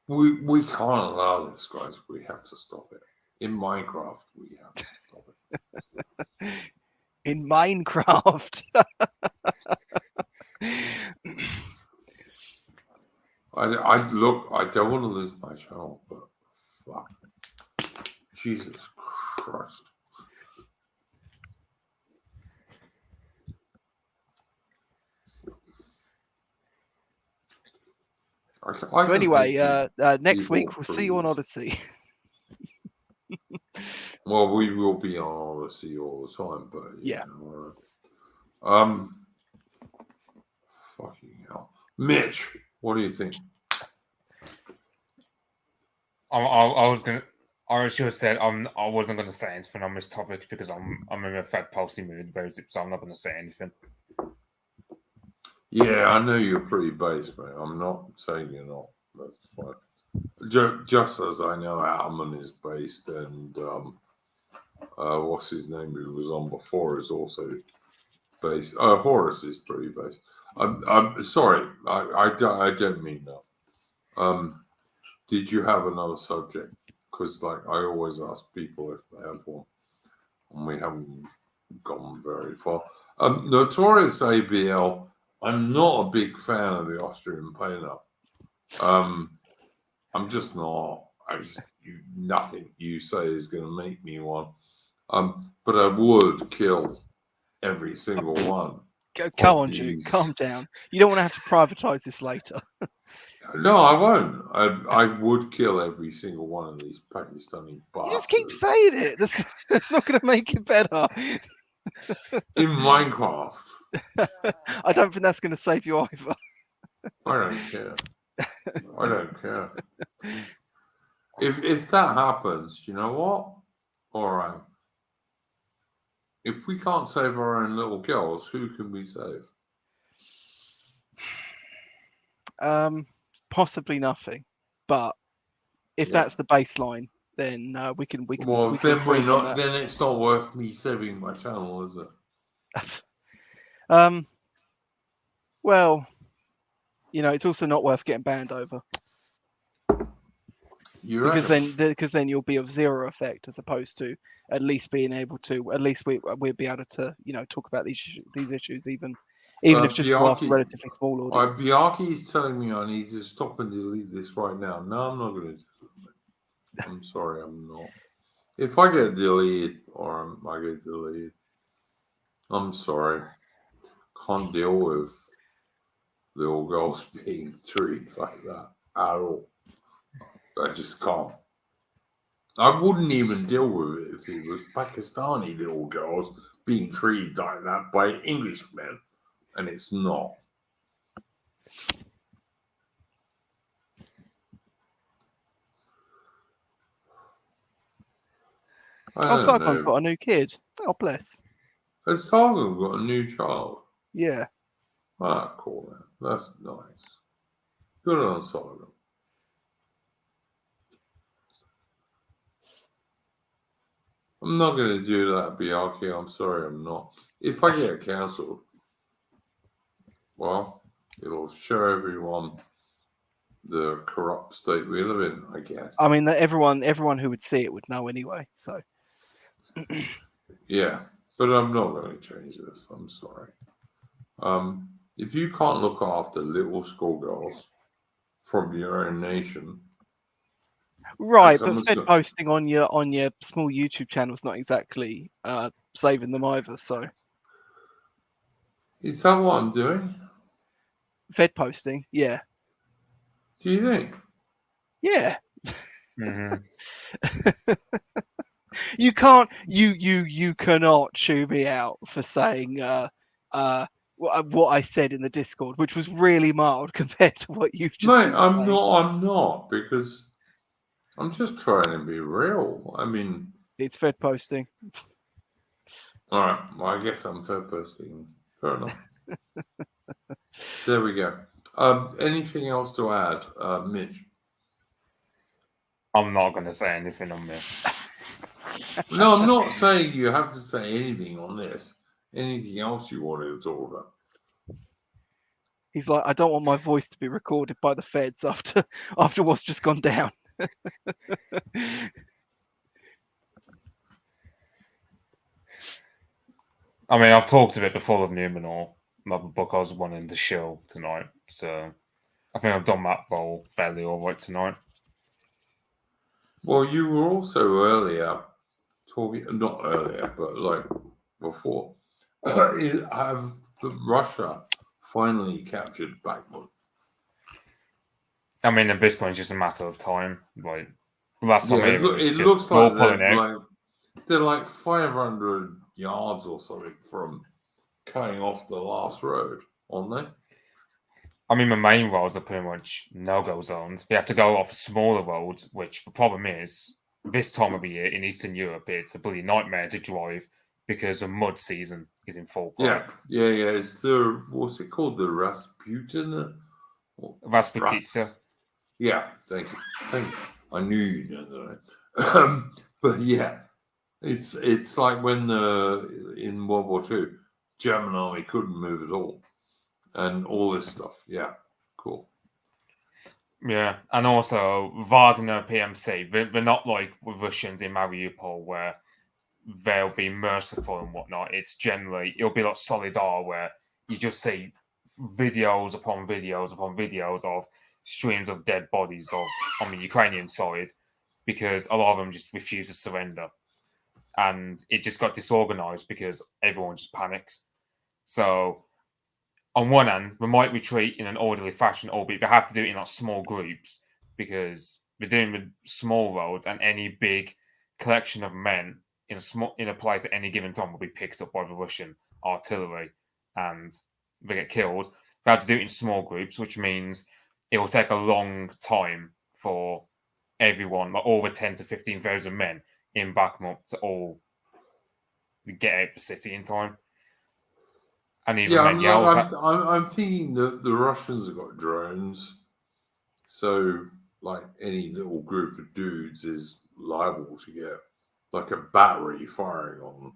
We can't allow this, guys. We have to stop it. In Minecraft, we have to stop it. In Minecraft. I don't want to lose my channel, but fuck. Jesus Christ. So anyway, next week we'll see you on Odyssey. Well, we will be on Odyssey all the time, but yeah. Fucking hell, Mitch, what do you think? I should have said I wasn't going to say anything on this topic because I'm in a fat policy mood about it, so I'm not going to say anything. Yeah, I know you're pretty based, mate. I'm not saying you're not. That's fine. Just as I know Alman is based, and what's his name who was on before is also based. Horace is pretty based. I'm sorry. I don't mean that. Did you have another subject? Because I always ask people if they have one, and we haven't gone very far. Notorious ABL. I'm not a big fan of the Austrian painter. I'm just not. Nothing you say is going to make me one. But I would kill every single one. Come on, Duke. Calm down. You don't want to have to privatize this later. No, I won't. I would kill every single one of these Pakistani bastards. You just keep saying it. That's not going to make it better. In Minecraft. I don't think that's going to save you either. I don't care. I don't care. If that happens, you know what? All right. If we can't save our own little girls, who can we save? Possibly nothing. But if that's the baseline, then we can. Well, then we're not. Then it's not worth me saving my channel, is it? Well, it's also not worth getting banned over. Because then you'll be of zero effect, as opposed to at least being able to. At least we'll be able to talk about these issues, even if just for a relatively small audience. Biaki is telling me I need to stop and delete this right now. No, I'm not going to do it. I'm sorry, I'm not. If I get deleted or I get deleted, I'm sorry. Can't deal with little girls being treated like that at all. I just can't. I wouldn't even deal with it if it was Pakistani little girls being treated like that by Englishmen, and it's not. Sargon's got a new kid. Oh, bless. Has Sargon got a new child? Yeah. Ah, cool, man. That's nice. Good on Sargon. I'm not going to do that, Biaki. I'm sorry, I'm not. If I get cancelled, well, it'll show everyone the corrupt state we live in, I guess. I mean, that everyone who would see it would know anyway. So Yeah, but I'm not going to change this. I'm sorry. If you can't look after little schoolgirls from your own nation, right, but someone's Fed got- posting on your small YouTube channel is not exactly saving them either. So is that what I'm doing? Fed posting, yeah, Do you think? yeah. Mhm. You can't you cannot chew me out for saying what I said in the Discord, which was really mild compared to what you've just Mate, been I'm saying. not. I'm not, because I'm just trying to be real. I mean, It's Fed posting. all right. Well, I guess I'm fair posting. Fair enough. There we go. Anything else to add, Mitch? I'm not going to say anything on this. No, I'm not saying you have to say anything on this. Anything else you wanted to talk about? He's like, I don't want my voice to be recorded by the feds after what's just gone down. I mean, I've talked a bit before of Numenor, my book I was wanting to show tonight. So I think I've done that role fairly all right tonight. Well, you were also earlier talking, not earlier, but like before. Have Russia finally captured Bakhmut? I mean, at this point, it's just a matter of time. Like, last time Yeah, it was it just looks all like pulling out. they're like 500 yards or something from cutting off the last road, aren't they? I mean, the main roads are pretty much no-go zones. You have to go off smaller roads, which the problem is, this time of the year in Eastern Europe, it's a bloody nightmare to drive because the mud season is in full play. Yeah. It's the, what's it called? The Rasputin? Rasputitsa. Yeah, thank you. I knew you know that. But yeah, it's like when in World War II, German army couldn't move at all, and all this stuff. Yeah, cool. Yeah, and also Wagner PMC. They're not like with Russians in Mariupol where they'll be merciful and whatnot. It's generally, it'll be like Solidar where you just see videos upon videos upon videos of streams of dead bodies on the Ukrainian side because a lot of them just refuse to surrender. And it just got disorganized because everyone just panics. So on one hand, we might retreat in an orderly fashion, albeit they have to do it in like small groups because we're doing with small roads, and any big collection of men in a place at any given time will be picked up by the Russian artillery, and they get killed. They have to do it in small groups, which means it will take a long time for everyone, like all the 10 to 15,000 men in Bakhmut, to all get out of the city in time. And even Yeah, then, I'm thinking that the Russians have got drones, so like any little group of dudes is liable to get like a battery firing on them,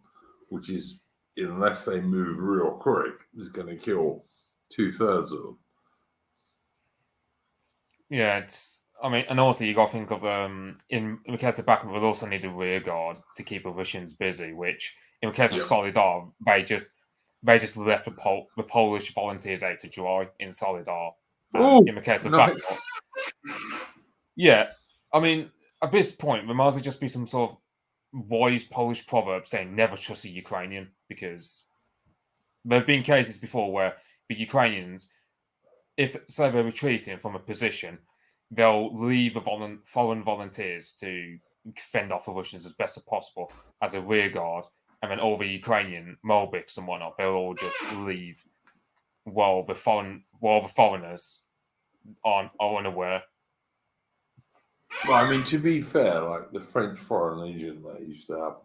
which is, unless they move real quick, is going to kill 2/3 of them. yeah, I mean, and also you got to think of in the case of Bakhmut, we'll also need a rear guard to keep the Russians busy. Which in the case of Solidar, they just left the Polish volunteers out to dry in Solidar. In the case of Bakhmut, yeah, I mean, at this point, there might just be some sort of wise Polish proverb saying "never trust a Ukrainian," because there have been cases before where the Ukrainians, if say they're retreating from a position, they'll leave the foreign volunteers to fend off the Russians as best as possible as a rear guard, and then all the Ukrainian Molbiks and whatnot, they'll all just leave while the foreigners are unaware. Well, I mean, to be fair, like the French Foreign Legion they used to have,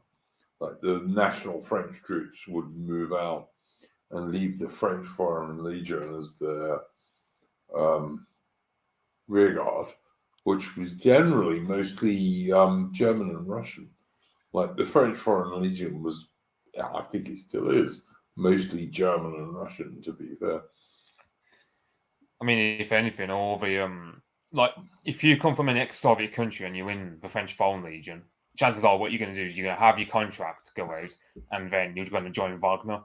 like the national French troops would move out and leave the French Foreign Legion as the rear guard, which was generally mostly German and Russian. Like the French Foreign Legion was, I think it still is, mostly German and Russian, to be fair. I mean, if anything, all the like if you come from an ex-Soviet country and you're in the French Foreign Legion, chances are what you're going to do is you're going to have your contract go out, and then you're going to join Wagner,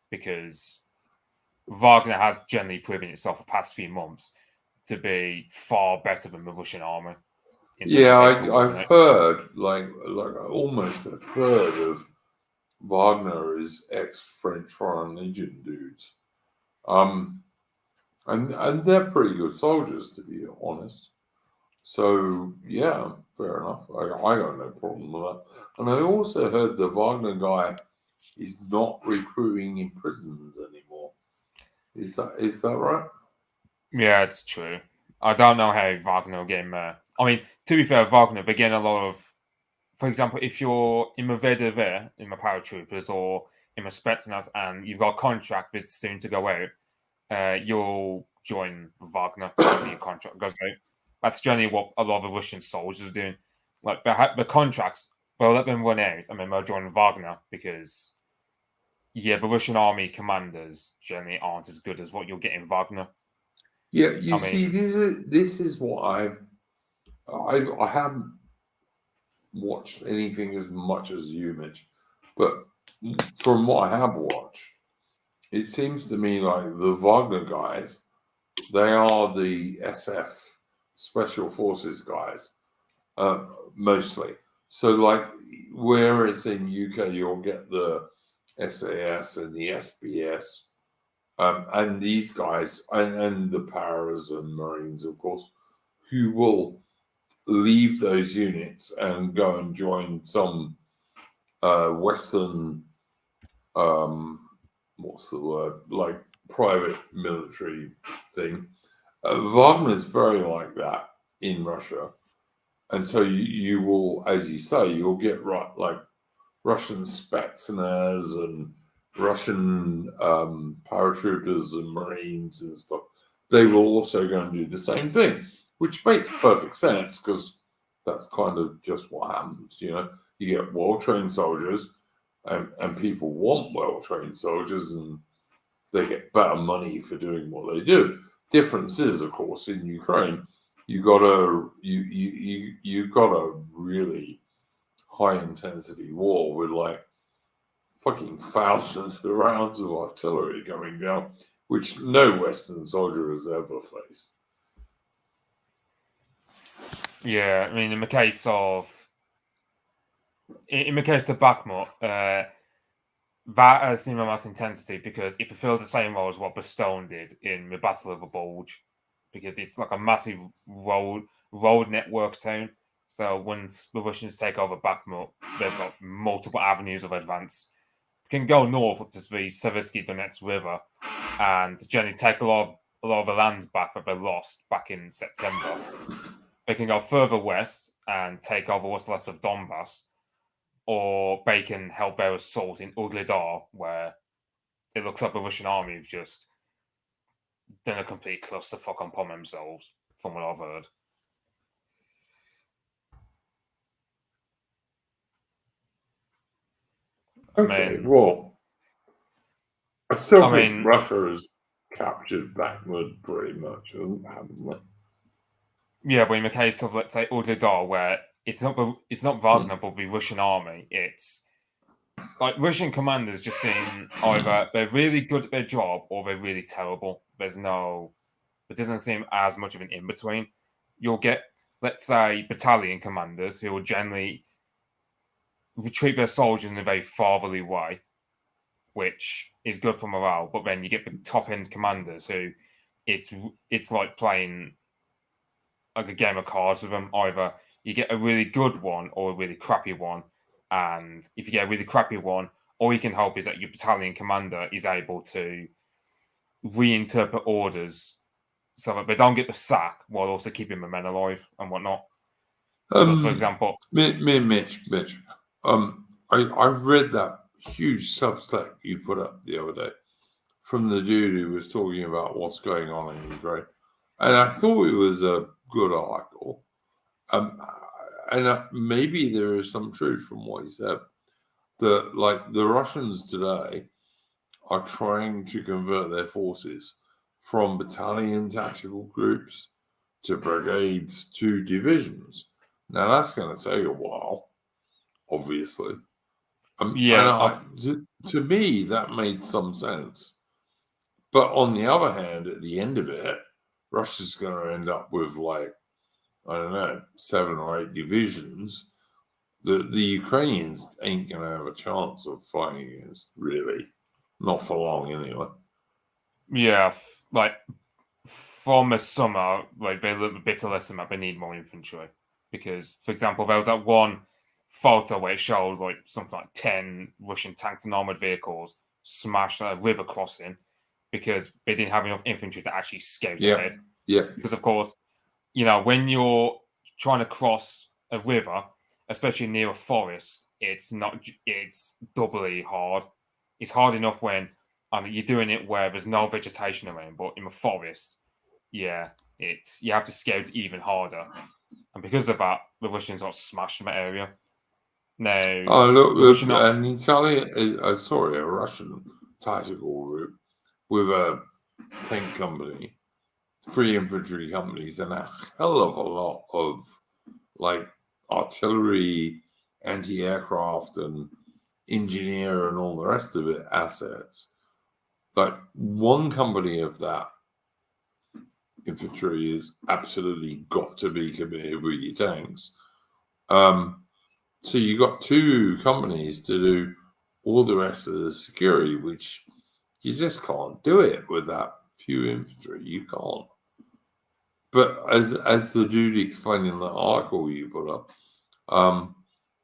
because Wagner has generally proven itself the past few months to be far better than the Russian army. Yeah, I've heard like almost a third of Wagner is ex-French Foreign Legion dudes, and they're pretty good soldiers, to be honest. So yeah, fair enough. I got no problem with that. And I also heard the Wagner guy is not recruiting in prisons anymore. Is that right? Yeah, it's true. I don't know how Wagner game. I mean, to be fair, Wagner they get a lot of. For example, if you're in the VDV, in the paratroopers, or in the Spetsnaz, and you've got a contract that's soon to go out, you'll join Wagner after your contract goes out. That's generally what a lot of the Russian soldiers are doing. Like the contracts, they'll let them run out, and then they'll join Wagner because, yeah, the Russian army commanders generally aren't as good as what you'll get in Wagner. Yeah, you see, this is what I haven't watched anything as much as you, Mitch, but from what I have watched, it seems to me like the Wagner guys, they are the SF Special Forces guys, mostly. So, like, whereas in UK you'll get the SAS and the SBS, and these guys, and the Paras and Marines, of course, who will leave those units and go and join some Western, what's the word, like private military thing. Wagner is very like that in Russia. And so you will, as you say, you'll get like Russian Spetsnaz and Russian paratroopers and Marines and stuff. They will also go and do the same thing, which makes perfect sense because that's kind of just what happens. You know, you get well-trained soldiers, and people want well-trained soldiers, and they get better money for doing what they do. Difference is, of course, in Ukraine, you got a really high intensity war with like fucking thousands of rounds of artillery coming down, which no Western soldier has ever faced. Yeah, I mean, in the case of Bakhmut, that has seen the most intensity because it fulfills the same role as what Bastogne did in the Battle of the Bulge, because it's like a massive road network town. So once the Russians take over Bakhmut, they've got multiple avenues of advance. They can go north up to the Seversky Donetsk River and generally take a lot of the land back that they lost back in September. They can go further west and take over what's left of Donbass, or they can help their assault in Ugledar, where it looks like the Russian army have just done a complete clusterfuck on Pom themselves, from what I've heard. Okay, well, I still think Russia has captured Bakhmut pretty much, haven't they? Yeah, but in the case of, let's say, Ugledar, where it's not Wagner, but the Russian army, it's like Russian commanders just seem either they're really good at their job or they're really terrible. There doesn't seem as much of an in-between. You'll get, let's say, battalion commanders who will generally retreat their soldiers in a very fatherly way, which is good for morale. But then you get the top-end commanders who it's like playing like a game of cards with them. Either you get a really good one or a really crappy one. And if you get a really crappy one, all you can hope is that your battalion commander is able to reinterpret orders so that they don't get the sack while also keeping the men alive and whatnot. So, for example, Mitch, I read that huge Substack you put up the other day from the dude who was talking about what's going on in Ukraine, and I thought it was a good article. And maybe there is some truth from what he said, that like the Russians today are trying to convert their forces from battalion tactical groups to brigades to divisions. Now that's going to take a while, obviously. Yeah, To me, that made some sense. But on the other hand, at the end of it, Russia's going to end up with like, I don't know, 7 or 8 divisions. The Ukrainians ain't going to have a chance of fighting against, really. Not for long, anyway. yeah, like from the summer, like they look a bit less than that. They need more infantry because, for example, there was that one photo where it showed like something like 10 Russian tanks and armored vehicles smashed a river crossing because they didn't have enough infantry to actually scout ahead. Yeah. Because of course, you know, when you're trying to cross a river, especially near a forest, it's doubly hard. It's hard enough when you're doing it where there's no vegetation around, but in a forest, yeah, you have to scout even harder. And because of that, the Russians got smashed in that area. Now, Oh, look, an Italian, a Russian tactical group with a tank company, 3 infantry companies, and a hell of a lot of like artillery, anti-aircraft, and engineer, and all the rest of it assets. Like one company of that infantry is absolutely got to be committed with your tanks. So you got 2 companies to do all the rest of the security, which you just can't do it with that few infantry. You can't. But as the dude explained in the article you put up,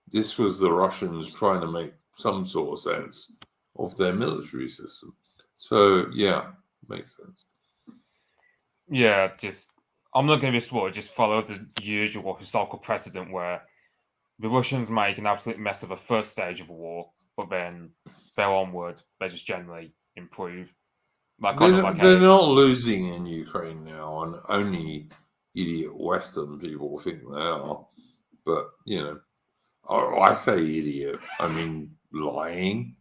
this was the Russians trying to make some sort of sense of their military system. So yeah, makes sense. Yeah, I'm not going to be spoiled. It just follows the usual historical precedent where the Russians make an absolute mess of the first stage of a war, but then they're onward. They just generally improve. They're not losing in Ukraine now, and only idiot Western people think they are. But, you know, I say idiot, I mean lying.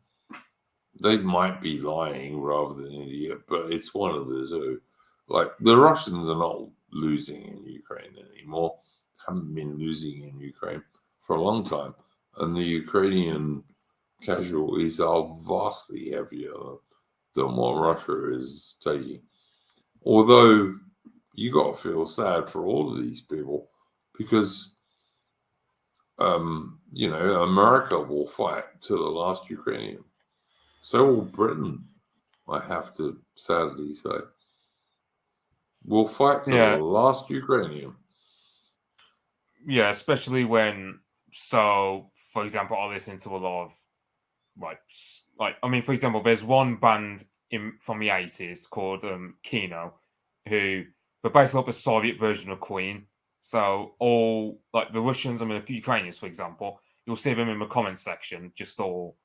They might be lying rather than idiot, but it's one of the two. Like, the Russians are not losing in Ukraine anymore, haven't been losing in Ukraine for a long time. And the Ukrainian casualties are vastly heavier than what Russia is taking. Although you got to feel sad for all of these people because, you know, America will fight to the last Ukrainian. So will Britain, I have to sadly say. We'll fight to the last Ukrainian. Yeah, especially when, so, for example, I listen to a lot of, for example, there's one band from the 80s called Kino, who were basically like a Soviet version of Queen. So all, like the Russians, the Ukrainians, for example, you'll see them in the comment section, just all,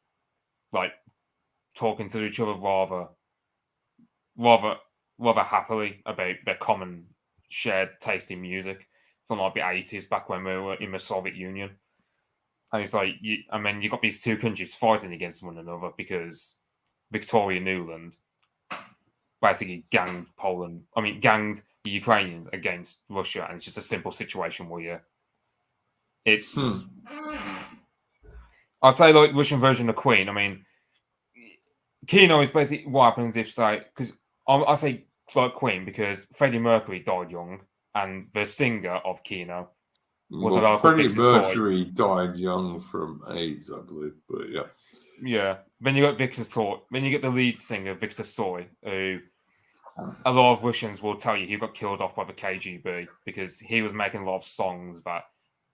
like, talking to each other rather happily about their common shared taste in music from like the 80s, back when we were in the Soviet Union. And it's like, you got these 2 countries fighting against one another because Victoria Nuland basically ganged the Ukrainians against Russia, and it's just a simple situation where it's, I'd say like Russian version of Queen. I mean, Kino is basically what happens if, say, because I say like Queen because Freddie Mercury died young, and the singer of Kino was a guy called Freddie Victor Mercury died young from AIDS, I believe, but yeah. Yeah. Then you got Victor Soy. Then you get the lead singer, Victor Soy, who a lot of Russians will tell you he got killed off by the KGB because he was making a lot of songs that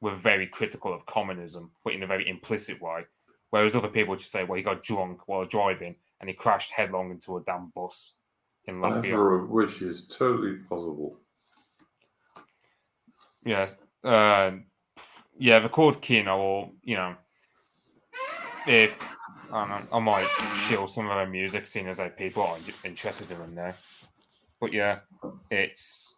were very critical of communism, but in a very implicit way. Whereas other people just say, well, he got drunk while driving and he crashed headlong into a damn bus in Latvia. Which is totally possible. Yes. Yeah, they're called Kino, or, you know, if I don't know, I might shill some of their music, seeing as people are interested in them there. But yeah, it's,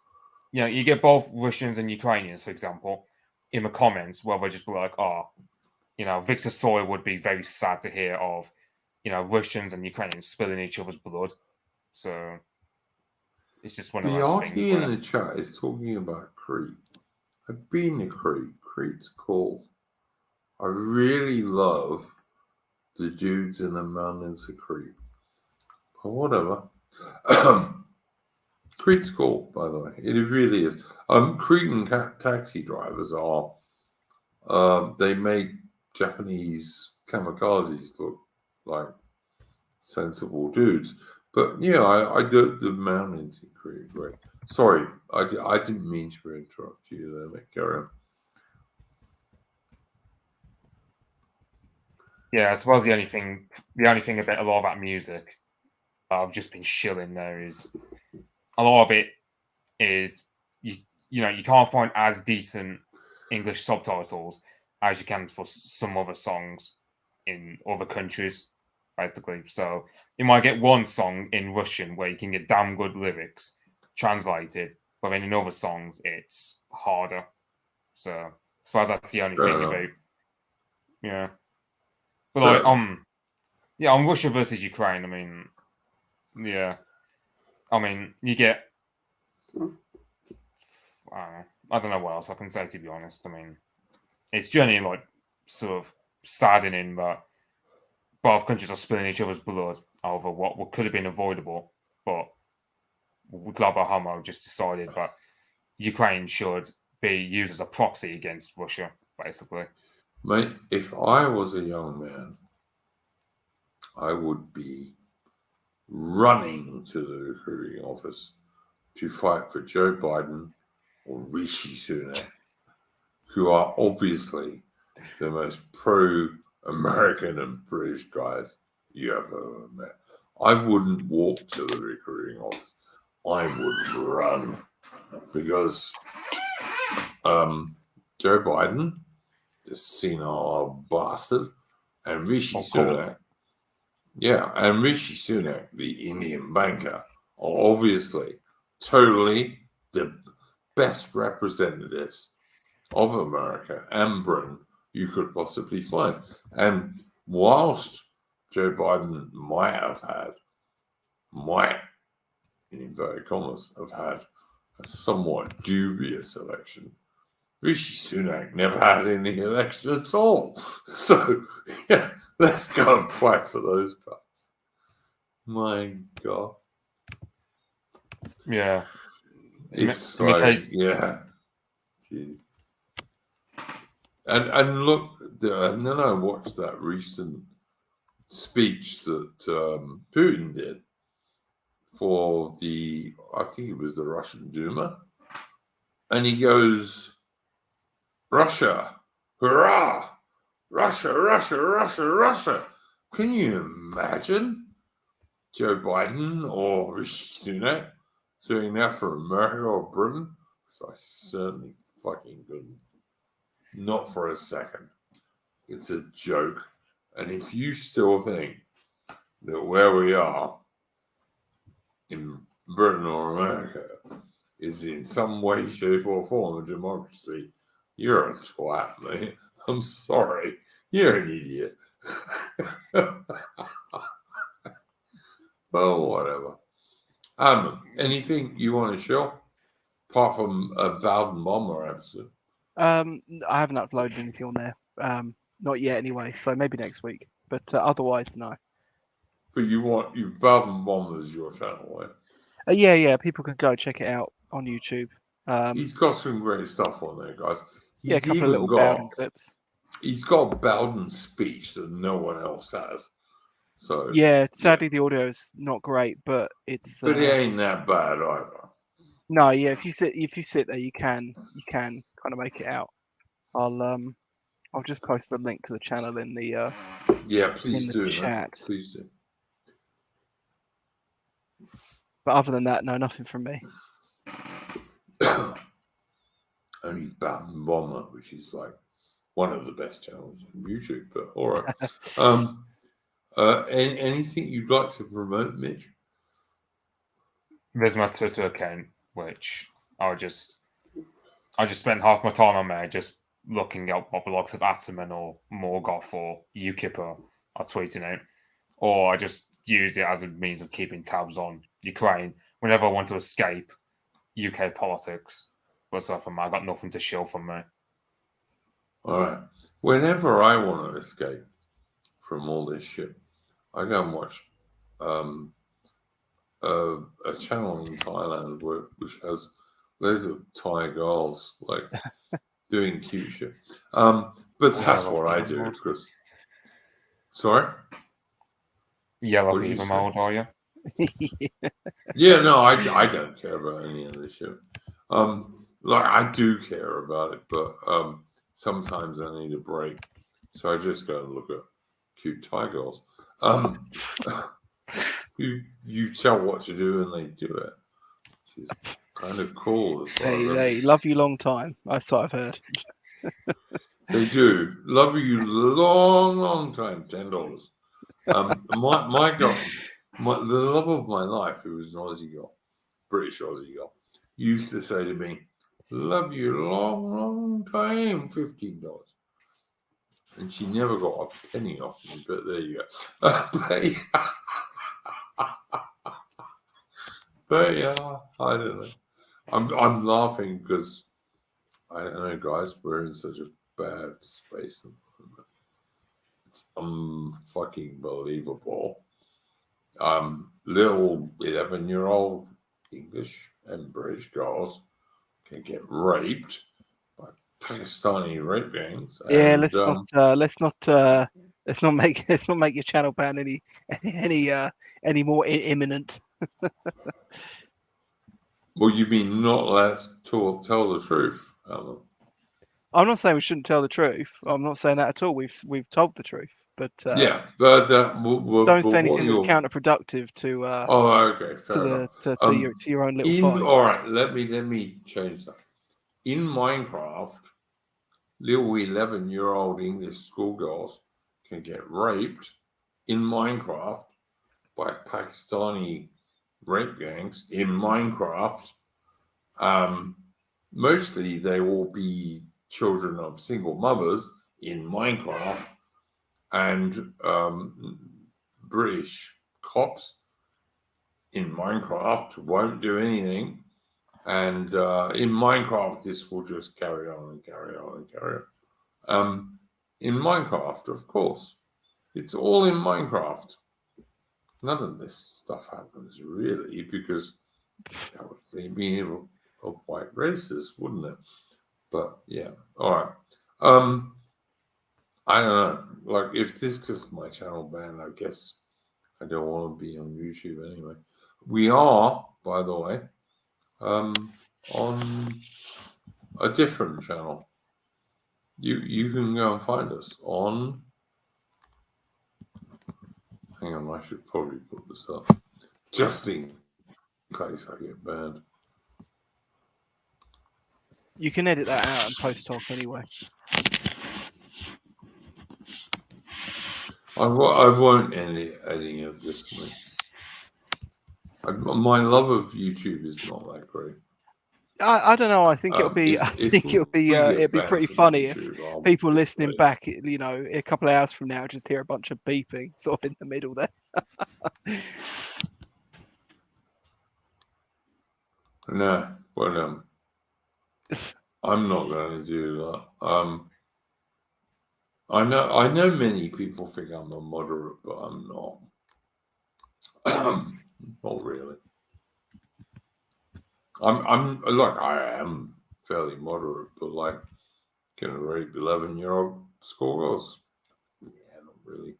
you know, you get both Russians and Ukrainians, for example, in the comments where they just be like, oh, you know, Victor Soy would be very sad to hear of, you know, Russians and Ukrainians spilling each other's blood. So It's just one of The those Archie things in where, the chat is talking about Crete. I've been to Crete. Crete's cool. I really love the dudes in the mountains of Crete. But whatever. Crete's cool, by the way. It really is. Cretan taxi drivers are. They make Japanese kamikazes look like sensible dudes. But yeah, I do the mountains in Crete. Great. Sorry, I didn't mean to interrupt you there, mate. Carry on. yeah, I suppose the only thing about a lot of that music that I've just been shilling there is a lot of it is you can't find as decent English subtitles as you can for some other songs in other countries, basically. So you might get one song in Russian where you can get damn good lyrics translated, but then in other songs it's harder. So I suppose that's the only thing about, yeah. But like on Russia versus Ukraine, I mean, yeah, I mean you get, I don't know what else I can say, to be honest. I mean, it's generally like sort of saddening that both countries are spilling each other's blood over what could have been avoidable, but Global Homo just decided that Ukraine should be used as a proxy against Russia, basically. Mate, if I was a young man, I would be running to the recruiting office to fight for Joe Biden or Rishi Sunak, who are obviously the most pro-American and British guys you have ever met. I wouldn't walk to the recruiting office. I would run because Joe Biden, the senile bastard, and Rishi Sunak, and Rishi Sunak, the Indian banker, are obviously totally the best representatives of America and Britain you could possibly find. And whilst Joe Biden in inverted commas, have had a somewhat dubious election, Rishi Sunak never had any election at all. So, yeah, let's go and fight for those guys. My God. Yeah. It's In the like, case, yeah. And look, and then I watched that recent speech that Putin did for I think it was the Russian Duma. And he goes, Russia, hurrah! Russia, Russia, Russia, Russia. Can you imagine Joe Biden or Rishi Sunak doing that for America or Britain? Because I certainly fucking couldn't. Not for a second. It's a joke. And if you still think that where we are in Britain or America is in some way, shape, or form a democracy, you're a twat, mate. I'm sorry. You're an idiot. Well, whatever. Anything you want to show? Apart from a Bowden Bomber episode. I haven't uploaded anything on there. Not yet, anyway. So maybe next week. But otherwise, no. But you Bowden Bomber's your channel, right? Yeah. People can go check it out on YouTube. He's got some great stuff on there, guys. A couple of little Bowden clips. He's got Bowden's speech that no one else has. So yeah, sadly the audio is not great, but it's. But it ain't that bad either. No, yeah. If you sit there, you can kind of make it out. I'll just post the link to the channel in the please in do the chat. Man. Please do. But other than that, no, nothing from me. Only Bowden Bomber, which is like one of the best channels on YouTube. But all right. Anything you'd like to promote, Mitch? there's my Twitter account, which I just spend half my time on there just looking up what the likes of Ataman or Morgoth or UKIP are tweeting out, or I just use it as a means of keeping tabs on Ukraine, whenever I want to escape UK politics, what's off from me? I got nothing to show from me. All right. Whenever I want to escape from all this shit, I go and watch a channel in Thailand which has loads of Thai girls like doing cute shit. But that's what I do because. Sorry. Yellow What did you fever say? mode, are you? Yeah, no, I don't care about any of this shit. Like I do care about it, but sometimes I need a break, so I just go and look at cute Thai girls. You tell what to do and they do it, which is kind of cool. As far as They love you long time. That's what I've heard. they do love you long time. $10. My girl, the love of my life, who was an Aussie girl, British Aussie girl, used to say to me, "Love you long time, $15." And she never got a penny off me, but there you go. But yeah, I don't know. I'm laughing because I don't know, guys. We're in such a bad space at the moment. It's fucking believable. Little 11-year-old English and British girls can get raped by Pakistani rape gangs. Yeah, And, let's not make your channel ban any more imminent. well, you mean not let us tell the truth? I'm not saying we shouldn't tell the truth. I'm not saying that at all. We've told the truth, but yeah, but don't say anything that's counterproductive to okay, fair enough. to your own little fight. All right, let me change that. In Minecraft, little 11-year-old English schoolgirls can get raped in Minecraft by Pakistani rape gangs in Minecraft. Mostly they will be children of single mothers in Minecraft, and British cops in Minecraft won't do anything. And in Minecraft, this will just carry on and carry on and carry on. In Minecraft, of course, it's all in Minecraft. None of this stuff happens really, because that would be a white racist, wouldn't it? But yeah, all right. I don't know. Like, if this gets my channel banned, I guess I don't want to be on YouTube anyway. We are, by the way, on a different channel. You can go and find us on. Hang on, I should probably put this up just in case I get banned. You can edit that out and post talk anyway. I won't edit any of this. My love of YouTube is not that great. I don't know. I think it'll be. It'd be pretty funny if people listening back, in a couple of hours from now, just hear a bunch of beeping sort of in the middle there. No, but I'm not going to do that. I know many people think I'm a moderate, but I'm not. Not really. I'm like, I am fairly moderate, but like, gonna rape 11-year-old schoolgirls? Yeah, not really.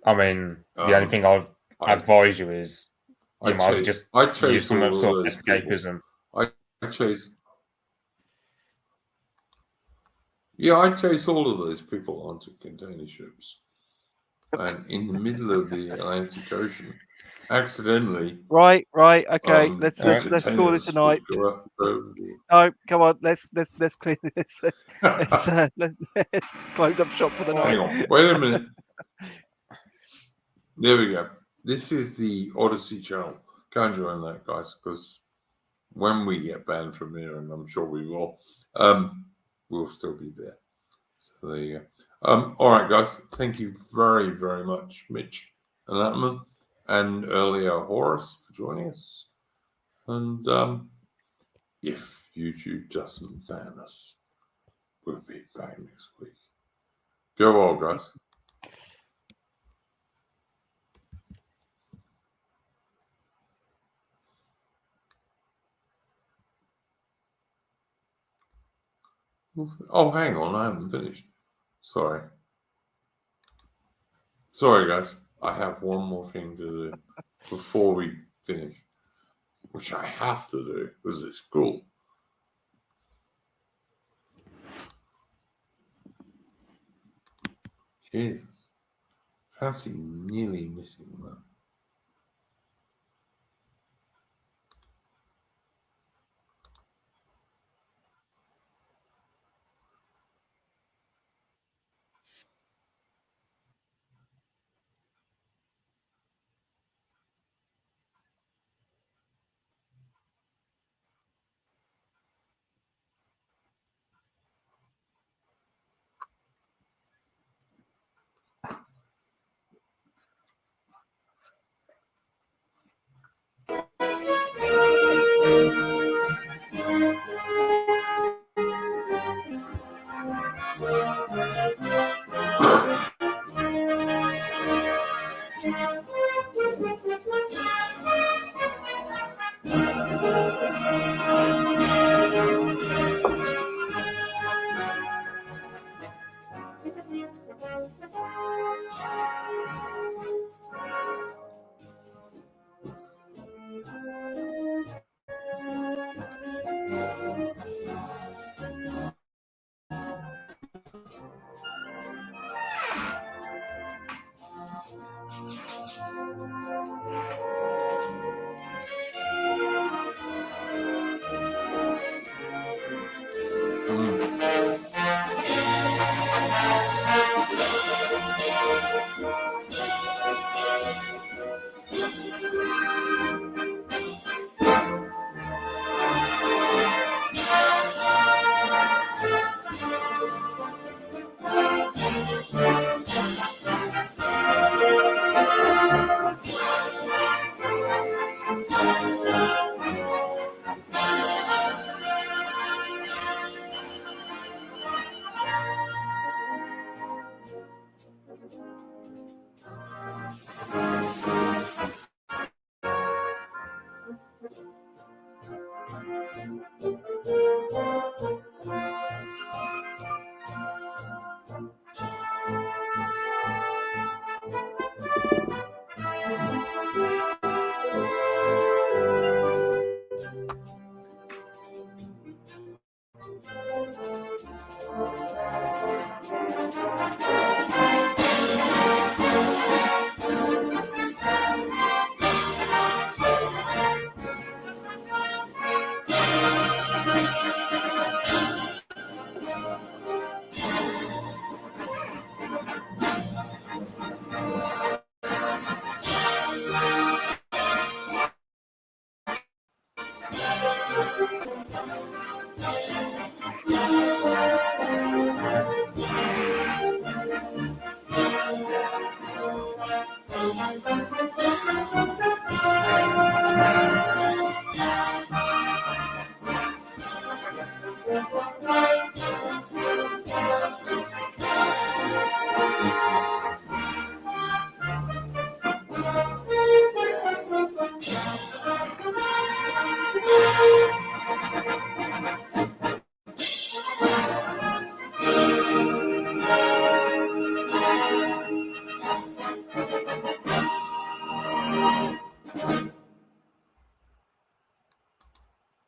I mean, the only thing I'd advise you is you might just use some sort of escapism. I chase. Yeah, I chase all of those people onto container ships, and in the middle of the Atlantic Ocean, accidentally. Right. Okay. Let's call it tonight. No, come on. Let's clear this. Let's close up shop for the night. Hang on. Wait a minute. There we go. This is the Odyssey channel. Go and join that, guys, because when we get banned from there, and I'm sure we will, we'll still be there. So there you go. All right, guys. Thank you very, very much, Mitch. Enactment, and earlier Horace for joining us. And if YouTube doesn't ban us, we'll be back next week. Go well, guys. Oh, hang on, I haven't finished. Sorry. Sorry, guys. I have one more thing to do before we finish, which I have to do because it's cool. Jesus. Fancy nearly missing that.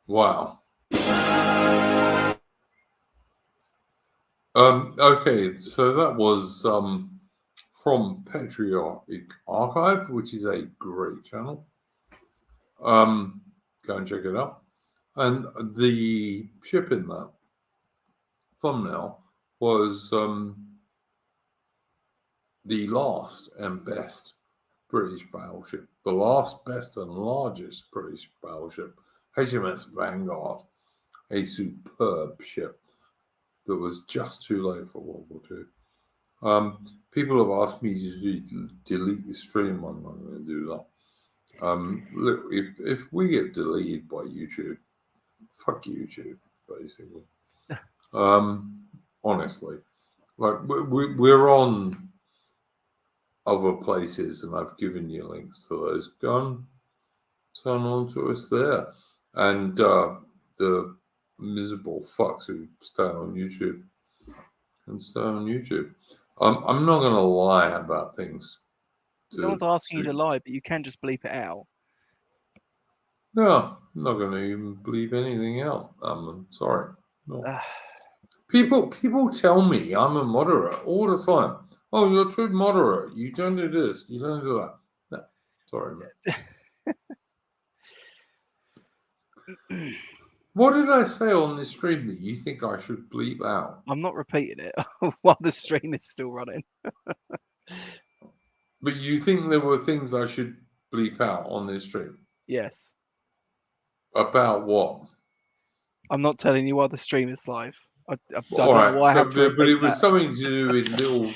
Wow. Okay, so that was from Patriotic Archive, which is a great channel. Go and check it out. And the ship in that thumbnail was the last and best British battleship, the last, best, and largest British battleship, HMS Vanguard, a superb ship that was just too late for World War II. People have asked me to delete the stream. I'm not going to do that. Look, if we get deleted by YouTube, fuck YouTube, basically. Honestly, like we're on other places, and I've given you links to those. Go and turn on to us there, and the miserable fucks who stay on YouTube and stay on YouTube. I'm not going to lie about things. No one's asking you to lie, but you can just bleep it out. No, I'm not going to even believe anything else. I'm sorry. No. People tell me I'm a moderate all the time. Oh, you're a true moderate. You don't do this. You don't do that. No, sorry, man. What did I say on this stream that you think I should bleep out? I'm not repeating it while the stream is still running. But you think there were things I should bleep out on this stream? Yes. About what? I'm not telling you while the stream is live. I don't Right, know why I have to but it was that. something to do with little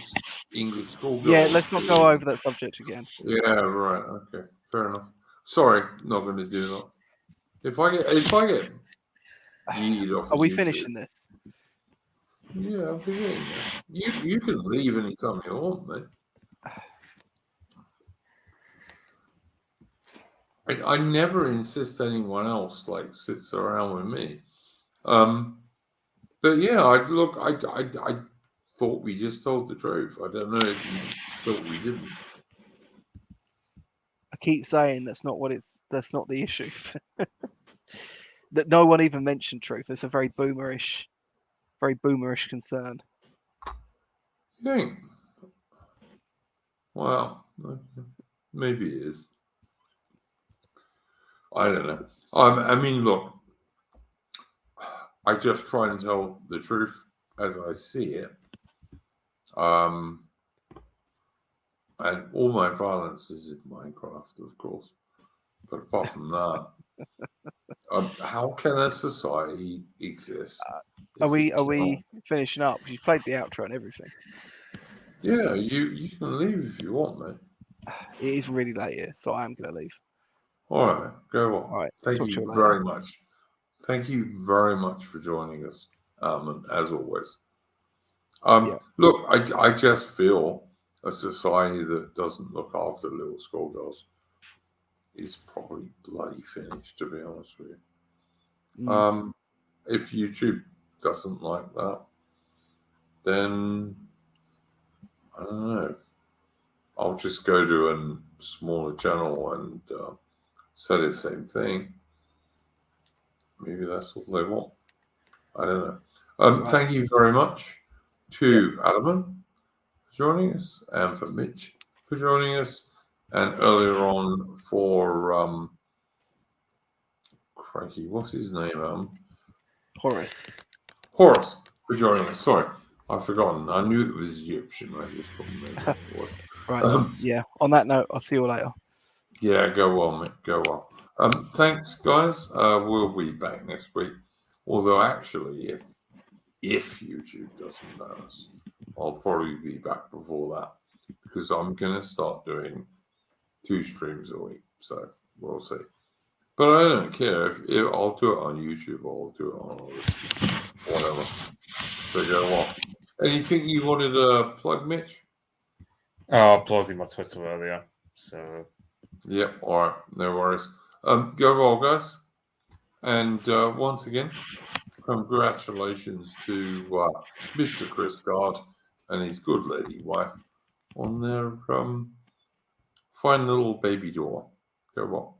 English school. Yeah, let's not go over that subject again. Yeah, right. Okay, fair enough. Sorry, not going to do that. If I get yeeted off. Are we finishing this? Yeah, I'm beginning. You can leave anytime you want, mate. I never insist anyone else like sits around with me. But yeah, I thought we just told the truth. I don't know if you thought we didn't. I keep saying that's not the issue. That no one even mentioned truth. It's a very boomerish concern. You think? Well, maybe it is. I don't know. I mean, look, I just try and tell the truth as I see it. And all my violence is in Minecraft, of course. But apart from that, how can a society exist? Are we finishing up? You've played the outro and everything. Yeah, you can leave if you want, mate. It is really late here, so I am going to leave. All right, go on. All right, Thank you very much. Thank you very much for joining us, as always. Look, I just feel a society that doesn't look after little schoolgirls is probably bloody finished, to be honest with you. If YouTube doesn't like that, then I don't know. I'll just go to a smaller channel and say the same thing. Maybe that's all they want. I don't know. Thank you very much to Adamant for joining us, and for Mitch for joining us, and earlier on for crikey, what's his name? Horace for joining us. Sorry, I've forgotten. I knew it was Egyptian. I just couldn't remember what it was. Right. Yeah. On that note, I'll see you later. Yeah. Go well, mate. Go well. Thanks, guys. We'll be back next week. Although, actually, if YouTube doesn't ban us, I'll probably be back before that, because I'm going to start doing 2 streams a week. So we'll see. But I don't care if I'll do it on YouTube or I'll do it on all this, whatever. So go on. Anything you wanted to plug, Mitch? Oh, I uploaded my Twitter earlier. So. Yep. All right. No worries. Go well, guys. And once again, congratulations to Mr. Chris Gard and his good lady wife on their fine little baby door. Go well.